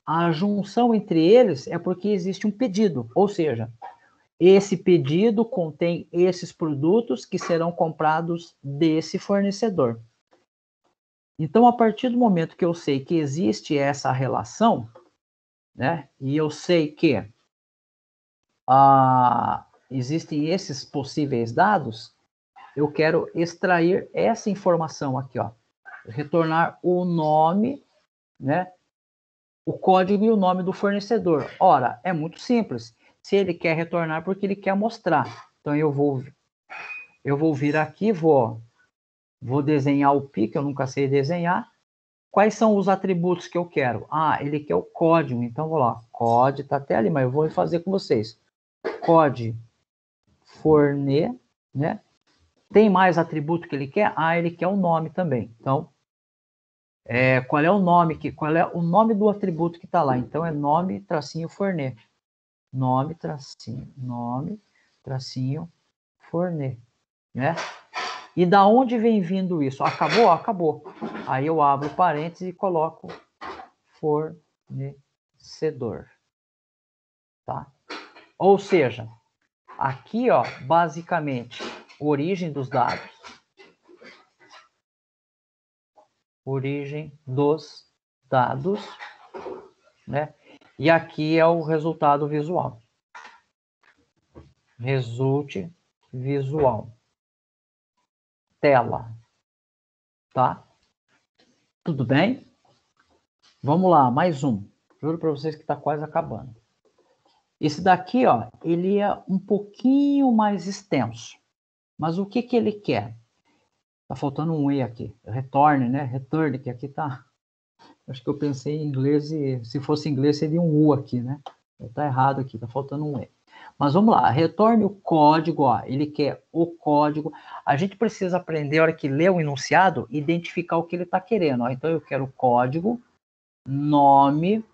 a junção entre eles é porque existe um pedido, ou seja, esse pedido contém esses produtos que serão comprados desse fornecedor. Então, a partir do momento que eu sei que existe essa relação, né, e eu sei que existem esses possíveis dados, eu quero extrair essa informação aqui, ó, retornar o nome, né, o código e o nome do fornecedor. Ora, é muito simples. Se ele quer retornar porque ele quer mostrar. Então, eu vou vir aqui, vou desenhar o PI, que eu nunca sei desenhar. Quais são os atributos que eu quero? Ele quer o código. Então, vou lá. Código, está até ali, mas eu vou fazer com vocês. Código forne, né? Tem mais atributo que ele quer? Ele quer o nome também. Então, qual é o nome do atributo que está lá? Então, é nome, tracinho, forne. Nome, tracinho, forne, né? E da onde vem vindo isso? Acabou? Acabou. Aí eu abro parênteses e coloco fornecedor, tá? Ou seja, aqui, ó, basicamente, origem dos dados, né? E aqui é o resultado visual. Result visual. Tela. Tá? Tudo bem? Vamos lá, mais um. Juro para vocês que está quase acabando. Esse daqui, ó, ele é um pouquinho mais extenso. Mas o que que ele quer? Tá faltando um E aqui. Return, né? Return, que aqui tá... Acho que eu pensei em inglês e se fosse em inglês seria um U aqui, né? Tá errado aqui, tá faltando um E. Mas vamos lá, retorne o código, ó, ele quer o código. A gente precisa aprender, a hora que lê o enunciado, identificar o que ele está querendo. Ó. Então, eu quero o código, nome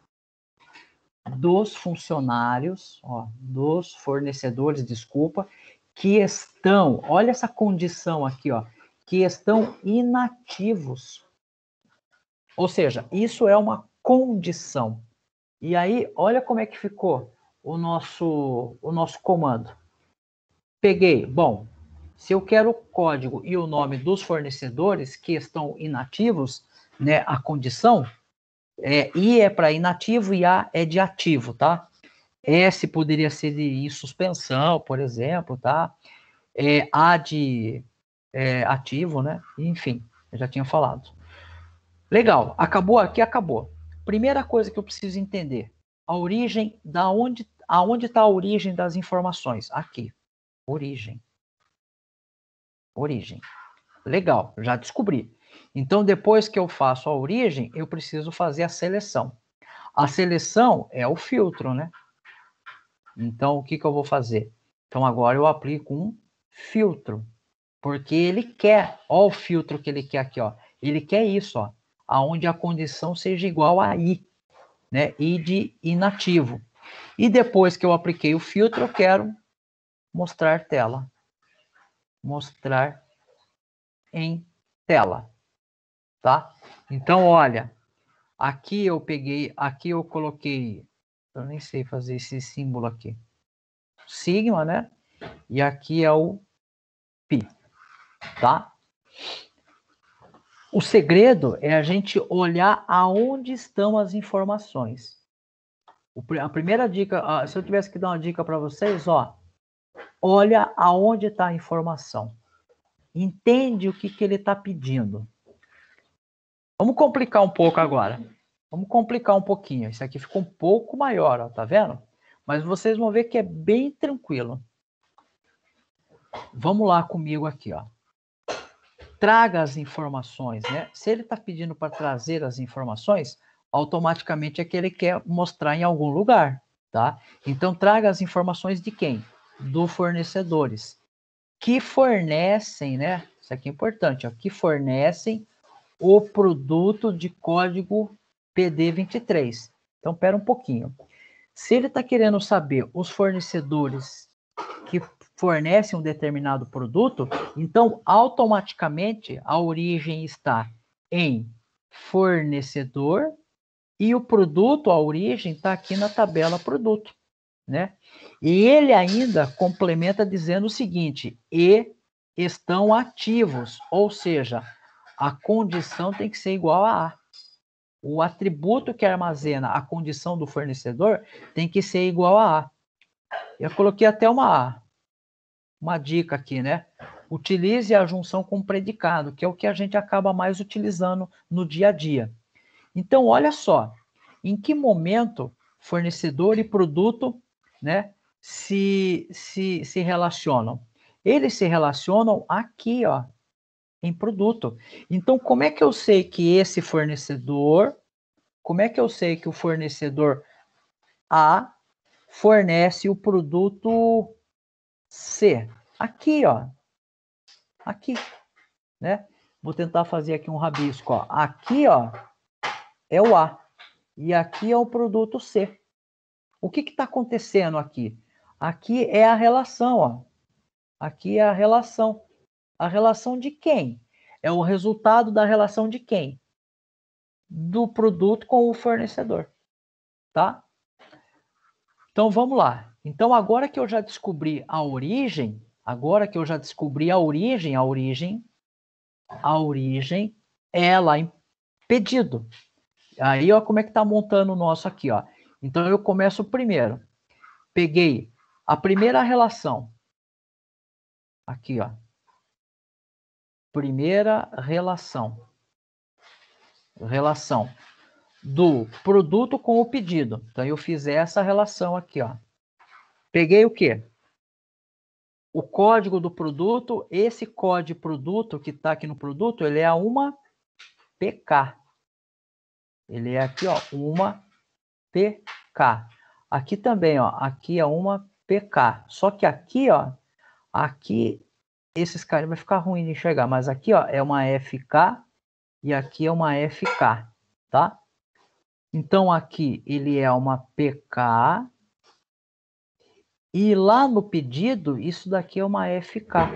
dos funcionários, ó, dos fornecedores, desculpa, que estão, olha essa condição aqui, ó, que estão inativos. Ou seja, isso é uma condição. E aí, olha como é que ficou o nosso comando. Peguei, bom, se eu quero o código e o nome dos fornecedores que estão inativos, né, a condição, I é para inativo e A é de ativo, tá? S poderia ser de suspensão, por exemplo, tá? A de ativo, né? Enfim, eu já tinha falado. Legal, acabou aqui, acabou. Primeira coisa que eu preciso entender, a origem, aonde está a origem das informações? Aqui, origem. Origem. Legal, já descobri. Então, depois que eu faço a origem, eu preciso fazer a seleção. A seleção é o filtro, né? Então, o que eu vou fazer? Então, agora eu aplico um filtro. Porque ele quer, ó o filtro que ele quer aqui, ó. Ele quer isso, ó. Aonde a condição seja igual a I, né? I de inativo. E depois que eu apliquei o filtro, eu quero mostrar tela. Mostrar em tela, tá? Então, olha, aqui eu peguei, aqui eu coloquei, eu nem sei fazer esse símbolo aqui. Sigma, né? E aqui é o pi, tá? O segredo é a gente olhar aonde estão as informações. A primeira dica, se eu tivesse que dar uma dica para vocês, ó, olha aonde está a informação. Entende o que ele está pedindo. Vamos complicar um pouco agora. Vamos complicar um pouquinho. Isso aqui ficou um pouco maior, ó, tá vendo? Mas vocês vão ver que é bem tranquilo. Vamos lá comigo aqui, ó. Traga as informações, né? Se ele está pedindo para trazer as informações, automaticamente é que ele quer mostrar em algum lugar, tá? Então, traga as informações de quem? Do fornecedores, que fornecem, né? Isso aqui é importante, ó, que fornecem o produto de código PD23. Então, pera um pouquinho. Se ele está querendo saber os fornecedores que fornecem um determinado produto, então, automaticamente, a origem está em fornecedor e o produto, a origem, está aqui na tabela produto, né? E ele ainda complementa dizendo o seguinte, e estão ativos, ou seja, a condição tem que ser igual a A. O atributo que armazena a condição do fornecedor tem que ser igual a A. Eu coloquei até uma dica aqui, né? Utilize a junção com predicado, que é o que a gente acaba mais utilizando no dia a dia. Então, olha só, em que momento fornecedor e produto, né, se relacionam? Eles se relacionam aqui, ó, em produto. Então, como é que eu sei que esse fornecedor, como é que eu sei que o fornecedor A fornece o produto C? Aqui, ó. Aqui, né? Vou tentar fazer aqui um rabisco, ó. Aqui, ó, é o A. E aqui é o produto C. O que está acontecendo aqui? Aqui é a relação, ó. Aqui é a relação. A relação de quem? É o resultado da relação de quem? Do produto com o fornecedor, tá? Então, vamos lá. Então, agora que eu já descobri a origem, a origem é lá em pedido. Aí, ó, como é que tá montando o nosso aqui, ó. Então, eu começo primeiro. Peguei a primeira relação. Aqui, ó. Primeira relação. Relação do produto com o pedido. Então, eu fiz essa relação aqui, ó. Peguei o quê? O código do produto. Esse código produto que está aqui no produto, ele é uma PK. Ele é aqui, ó, uma PK. Aqui também, ó, aqui é uma PK. Só que aqui, ó, aqui, esses caras vai ficar ruim de enxergar, mas aqui, ó, é uma FK e aqui é uma FK, tá? Então, aqui ele é uma PK e lá no pedido, isso daqui é uma FK.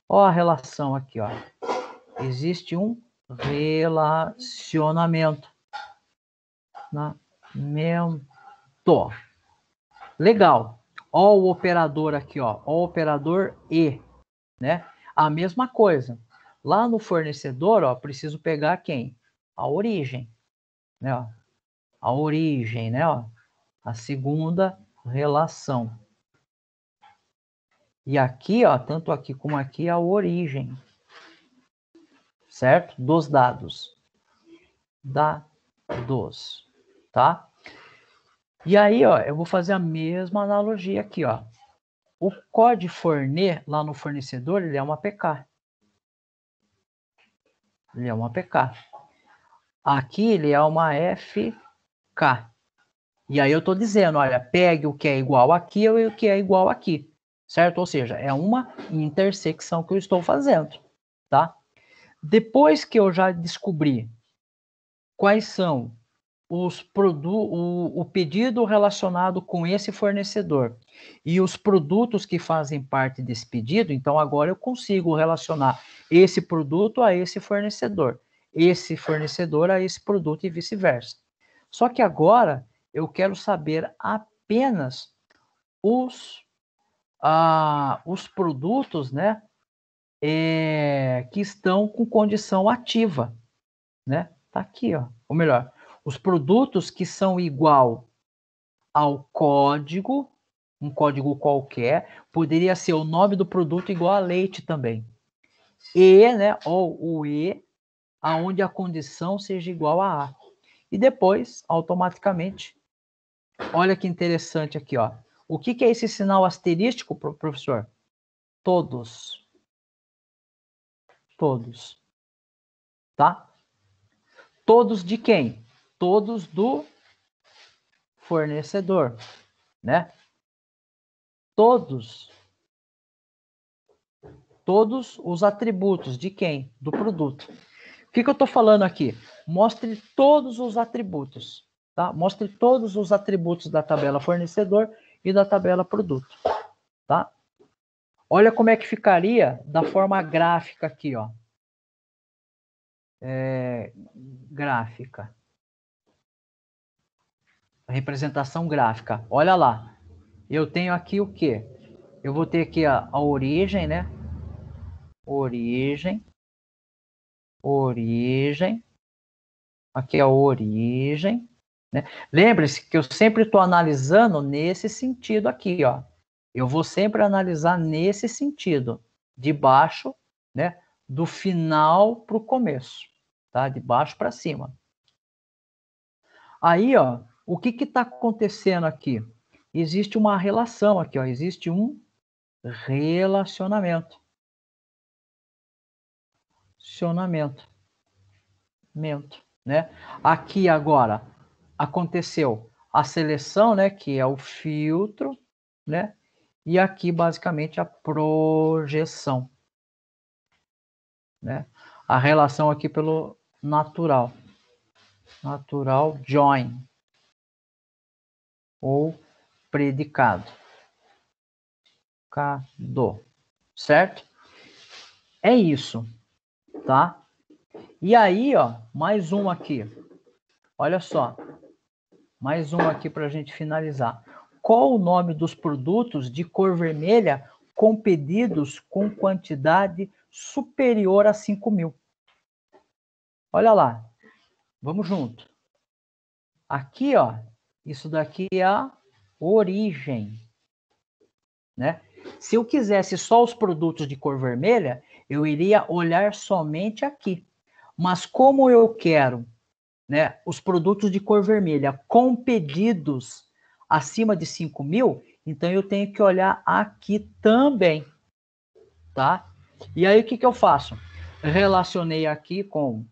Ó a relação aqui, ó. Existe um relacionamento. Legal. Ó o operador aqui, ó. Ó o operador E, né? A mesma coisa. Lá no fornecedor, ó, preciso pegar quem? A origem, né? Ó. A origem, né? Ó. A segunda relação. E aqui, ó, tanto aqui como aqui, a origem, certo? Dos dados. dados, tá? E aí, ó, eu vou fazer a mesma analogia aqui, ó. O código forne lá no fornecedor, ele é uma APK. Ele é uma APK. Aqui ele é uma FK. E aí eu estou dizendo, olha, pegue o que é igual aqui e o que é igual aqui, certo? Ou seja, é uma intersecção que eu estou fazendo, tá? Depois que eu já descobri quais são o pedido relacionado com esse fornecedor e os produtos que fazem parte desse pedido, então agora eu consigo relacionar esse produto a esse fornecedor a esse produto e vice-versa. Só que agora eu quero saber apenas os produtos, né, que estão com condição ativa, né? Tá aqui, ó. Ou melhor, os produtos que são igual ao código, um código qualquer, poderia ser o nome do produto igual a leite também. E, né, ou o E, aonde a condição seja igual a A. E depois, automaticamente, olha que interessante aqui, ó. O que é esse sinal asterístico, professor? Todos. Todos. Tá? Todos de quem? Todos do fornecedor, né? Todos os atributos de quem? Do produto. O que eu estou falando aqui? Mostre todos os atributos, tá? Mostre todos os atributos da tabela fornecedor e da tabela produto, tá? Olha como é que ficaria da forma gráfica aqui, ó. Gráfica. Representação gráfica. Olha lá. Eu tenho aqui o quê? Eu vou ter aqui a origem, né? Origem. Aqui é a origem, né? Lembre-se que eu sempre estou analisando nesse sentido aqui, ó. Eu vou sempre analisar nesse sentido, de baixo, né? Do final para o começo, tá? De baixo para cima. Aí, ó, o que está acontecendo aqui? Existe uma relação aqui, ó. Existe um relacionamento. Né? Aqui agora aconteceu a seleção, né, que é o filtro, né? E aqui basicamente a projeção, né? A relação aqui pelo natural join ou predicado, certo? É isso, tá? E aí, ó, mais um aqui. Olha só, mais um aqui para a gente finalizar. Qual o nome dos produtos de cor vermelha com pedidos com quantidade superior a 5.000? Olha lá, vamos junto. Aqui, ó, isso daqui é a origem, né? Se eu quisesse só os produtos de cor vermelha, eu iria olhar somente aqui. Mas como eu quero, né, os produtos de cor vermelha com pedidos acima de 5.000, então eu tenho que olhar aqui também, tá? E aí o que eu faço? Relacionei aqui com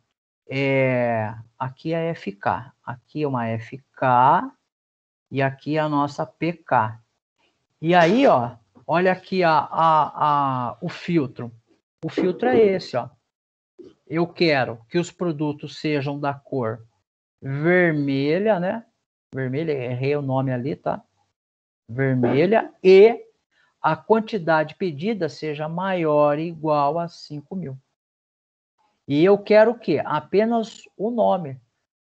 aqui é FK, aqui é uma FK e aqui é a nossa PK. E aí, ó, olha aqui o filtro. O filtro é esse, ó. Eu quero que os produtos sejam da cor vermelha, né? Vermelha, errei o nome ali, tá? Vermelha, e a quantidade pedida seja maior ou igual a 5.000. E eu quero o quê? Apenas o nome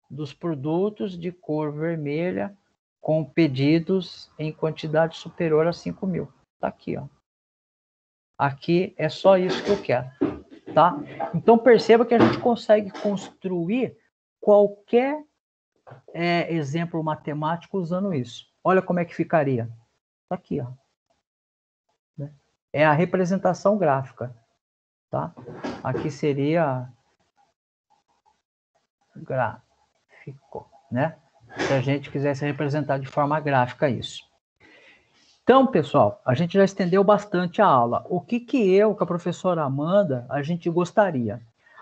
dos produtos de cor vermelha com pedidos em quantidade superior a 5.000. Tá aqui, ó. Aqui é só isso que eu quero, tá? Então perceba que a gente consegue construir qualquer exemplo matemático usando isso. Olha como é que ficaria. Tá aqui, ó. É a representação gráfica, tá? Aqui seria gráfico, né? Se a gente quisesse representar de forma gráfica isso. Então, pessoal, a gente já estendeu bastante a aula. O que eu, com a professora Amanda, a gente gostaria?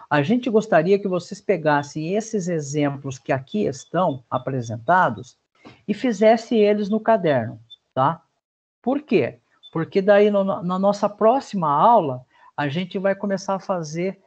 A gente gostaria que vocês pegassem esses exemplos que aqui estão apresentados e fizessem eles no caderno, tá? Por quê? Porque daí na nossa próxima aula a gente vai começar a fazer,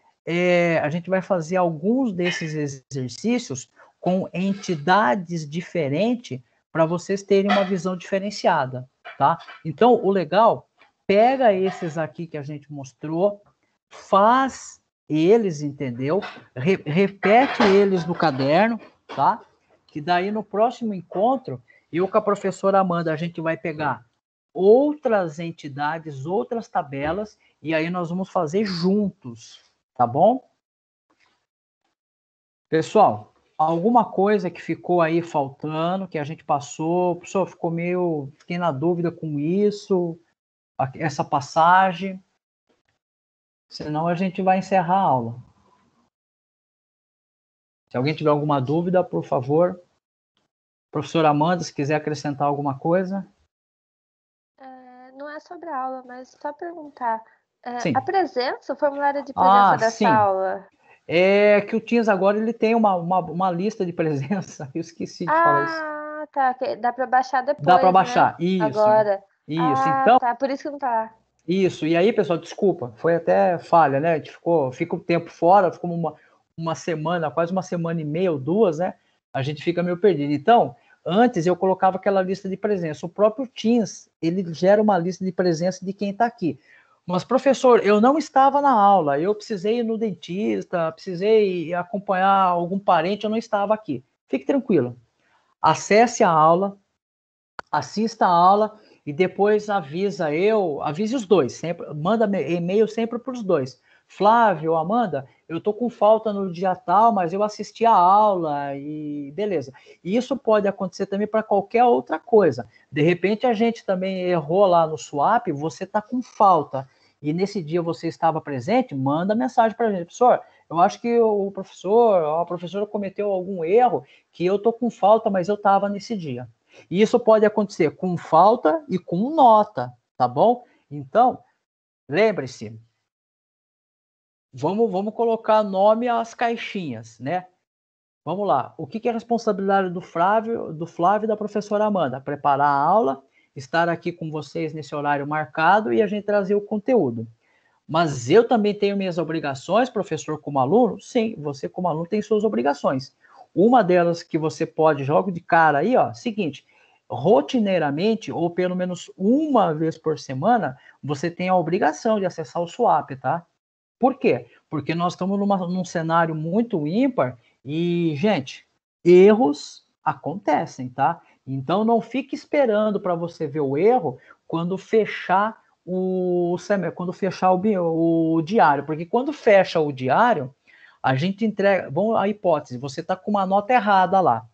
a gente vai fazer alguns desses exercícios com entidades diferentes para vocês terem uma visão diferenciada, tá? Então, o legal, pega esses aqui que a gente mostrou, faz eles, entendeu? Repete eles no caderno, tá? Que daí no próximo encontro, eu com a professora Amanda, a gente vai pegar outras entidades, outras tabelas, e aí nós vamos fazer juntos, tá bom? Pessoal, alguma coisa que ficou aí faltando, que a gente passou, pessoal, fiquei na dúvida com isso, essa passagem, senão a gente vai encerrar a aula. Se alguém tiver alguma dúvida, por favor, professora Amanda, se quiser acrescentar alguma coisa. Não é sobre a aula, mas só perguntar. Sim. A presença, o formulário de presença dessa sim. aula? É que o Teams agora ele tem uma lista de presença. Eu esqueci de falar isso. Ah, tá. Dá para baixar depois, Dá para né? baixar. Isso. Agora. Isso. Então, Tá. Por isso que não tá. Isso. E aí, pessoal, desculpa. Foi até falha, né? A gente fica um tempo fora, ficou uma semana, quase uma semana e meia ou duas, né? A gente fica meio perdido. Então, antes eu colocava aquela lista de presença. O próprio Teams, ele gera uma lista de presença de quem está aqui. Mas, professor, eu não estava na aula, eu precisei ir no dentista, precisei acompanhar algum parente, eu não estava aqui. Fique tranquilo. Acesse a aula, assista a aula e depois avise os dois, sempre, manda e-mail sempre para os dois. Flávio, Amanda, eu tô com falta no dia tal, mas eu assisti a aula e beleza. E isso pode acontecer também para qualquer outra coisa. De repente a gente também errou lá no swap, você tá com falta e nesse dia você estava presente, manda mensagem para a gente, professor. Eu acho que a professora cometeu algum erro que eu tô com falta, mas eu estava nesse dia. E isso pode acontecer com falta e com nota, tá bom? Então, lembre-se, vamos colocar nome às caixinhas, né? Vamos lá. O que é responsabilidade do Flávio e da professora Amanda? Preparar a aula, estar aqui com vocês nesse horário marcado e a gente trazer o conteúdo. Mas eu também tenho minhas obrigações, professor como aluno? Sim, você como aluno tem suas obrigações. Uma delas que você pode, jogo de cara aí, ó, seguinte, rotineiramente, ou pelo menos uma vez por semana, você tem a obrigação de acessar o swap, tá? Por quê? Porque nós estamos num cenário muito ímpar e, gente, erros acontecem, tá? Então não fique esperando para você ver o erro quando fechar o diário, porque quando fecha o diário, a gente entrega, vamos a hipótese, você está com uma nota errada lá.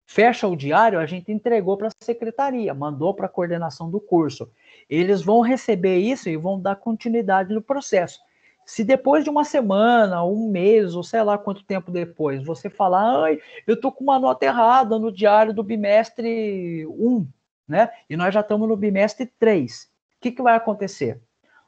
Fecha o diário, a gente entregou para a secretaria, mandou para a coordenação do curso. Eles vão receber isso e vão dar continuidade no processo. Se depois de uma semana, um mês, ou sei lá quanto tempo depois, você falar, ai, eu estou com uma nota errada no diário do bimestre 1, né? E nós já estamos no bimestre 3. O que vai acontecer?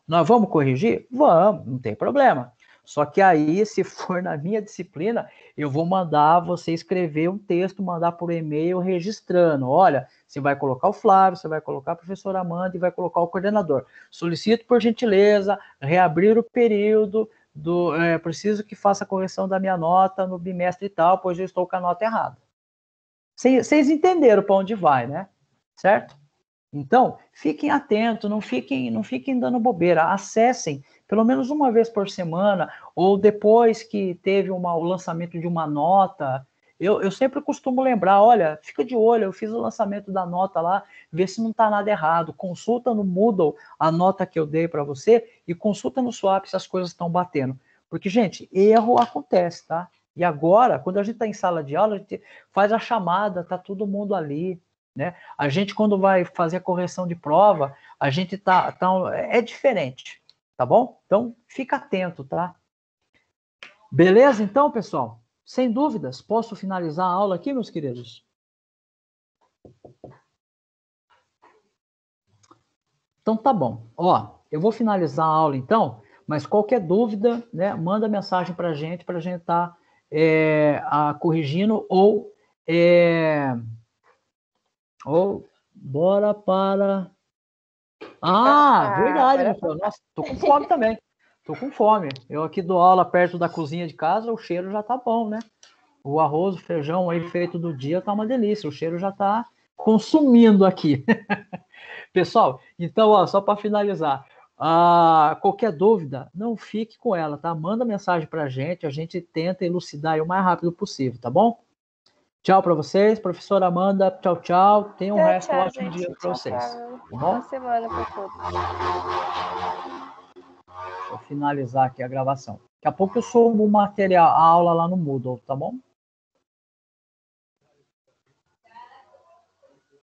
Nós vamos corrigir? Vamos, não tem problema. Só que aí, se for na minha disciplina, eu vou mandar você escrever um texto, mandar por e-mail registrando. Olha, você vai colocar o Flávio, você vai colocar a professora Amanda e vai colocar o coordenador. Solicito, por gentileza, reabrir o período, preciso que faça a correção da minha nota no bimestre e tal, pois eu estou com a nota errada. Vocês entenderam para onde vai, né? Certo? Então, fiquem atentos, não fiquem dando bobeira, acessem pelo menos uma vez por semana, ou depois que teve o lançamento de uma nota. Eu sempre costumo lembrar, olha, fica de olho, eu fiz o lançamento da nota lá, vê se não está nada errado, consulta no Moodle a nota que eu dei para você e consulta no Swap se as coisas estão batendo. Porque, gente, erro acontece, tá? E agora, quando a gente está em sala de aula, a gente faz a chamada, tá todo mundo ali, né? A gente, quando vai fazer a correção de prova, a gente é diferente, tá bom? Então, fica atento, tá? Beleza, então, pessoal? Sem dúvidas, posso finalizar a aula aqui, meus queridos? Então tá bom. Ó, eu vou finalizar a aula então, mas qualquer dúvida, né, manda mensagem para a gente estar corrigindo ou bora para... verdade, meu filho. Nossa, tô com fome também. Tô com fome. Eu aqui dou aula perto da cozinha de casa, o cheiro já tá bom, né? O arroz, o feijão aí feito do dia tá uma delícia. O cheiro já tá consumindo aqui. Pessoal, então, ó, só para finalizar, qualquer dúvida, não fique com ela, tá? Manda mensagem para a gente tenta elucidar aí o mais rápido possível, tá bom? Tchau para vocês, professora Amanda, tchau, tchau. Tenham um resto ótimo dia para vocês. Tá bom? Boa semana para todos. Vou finalizar aqui a gravação. Daqui a pouco eu subo o material, a aula lá no Moodle, tá bom?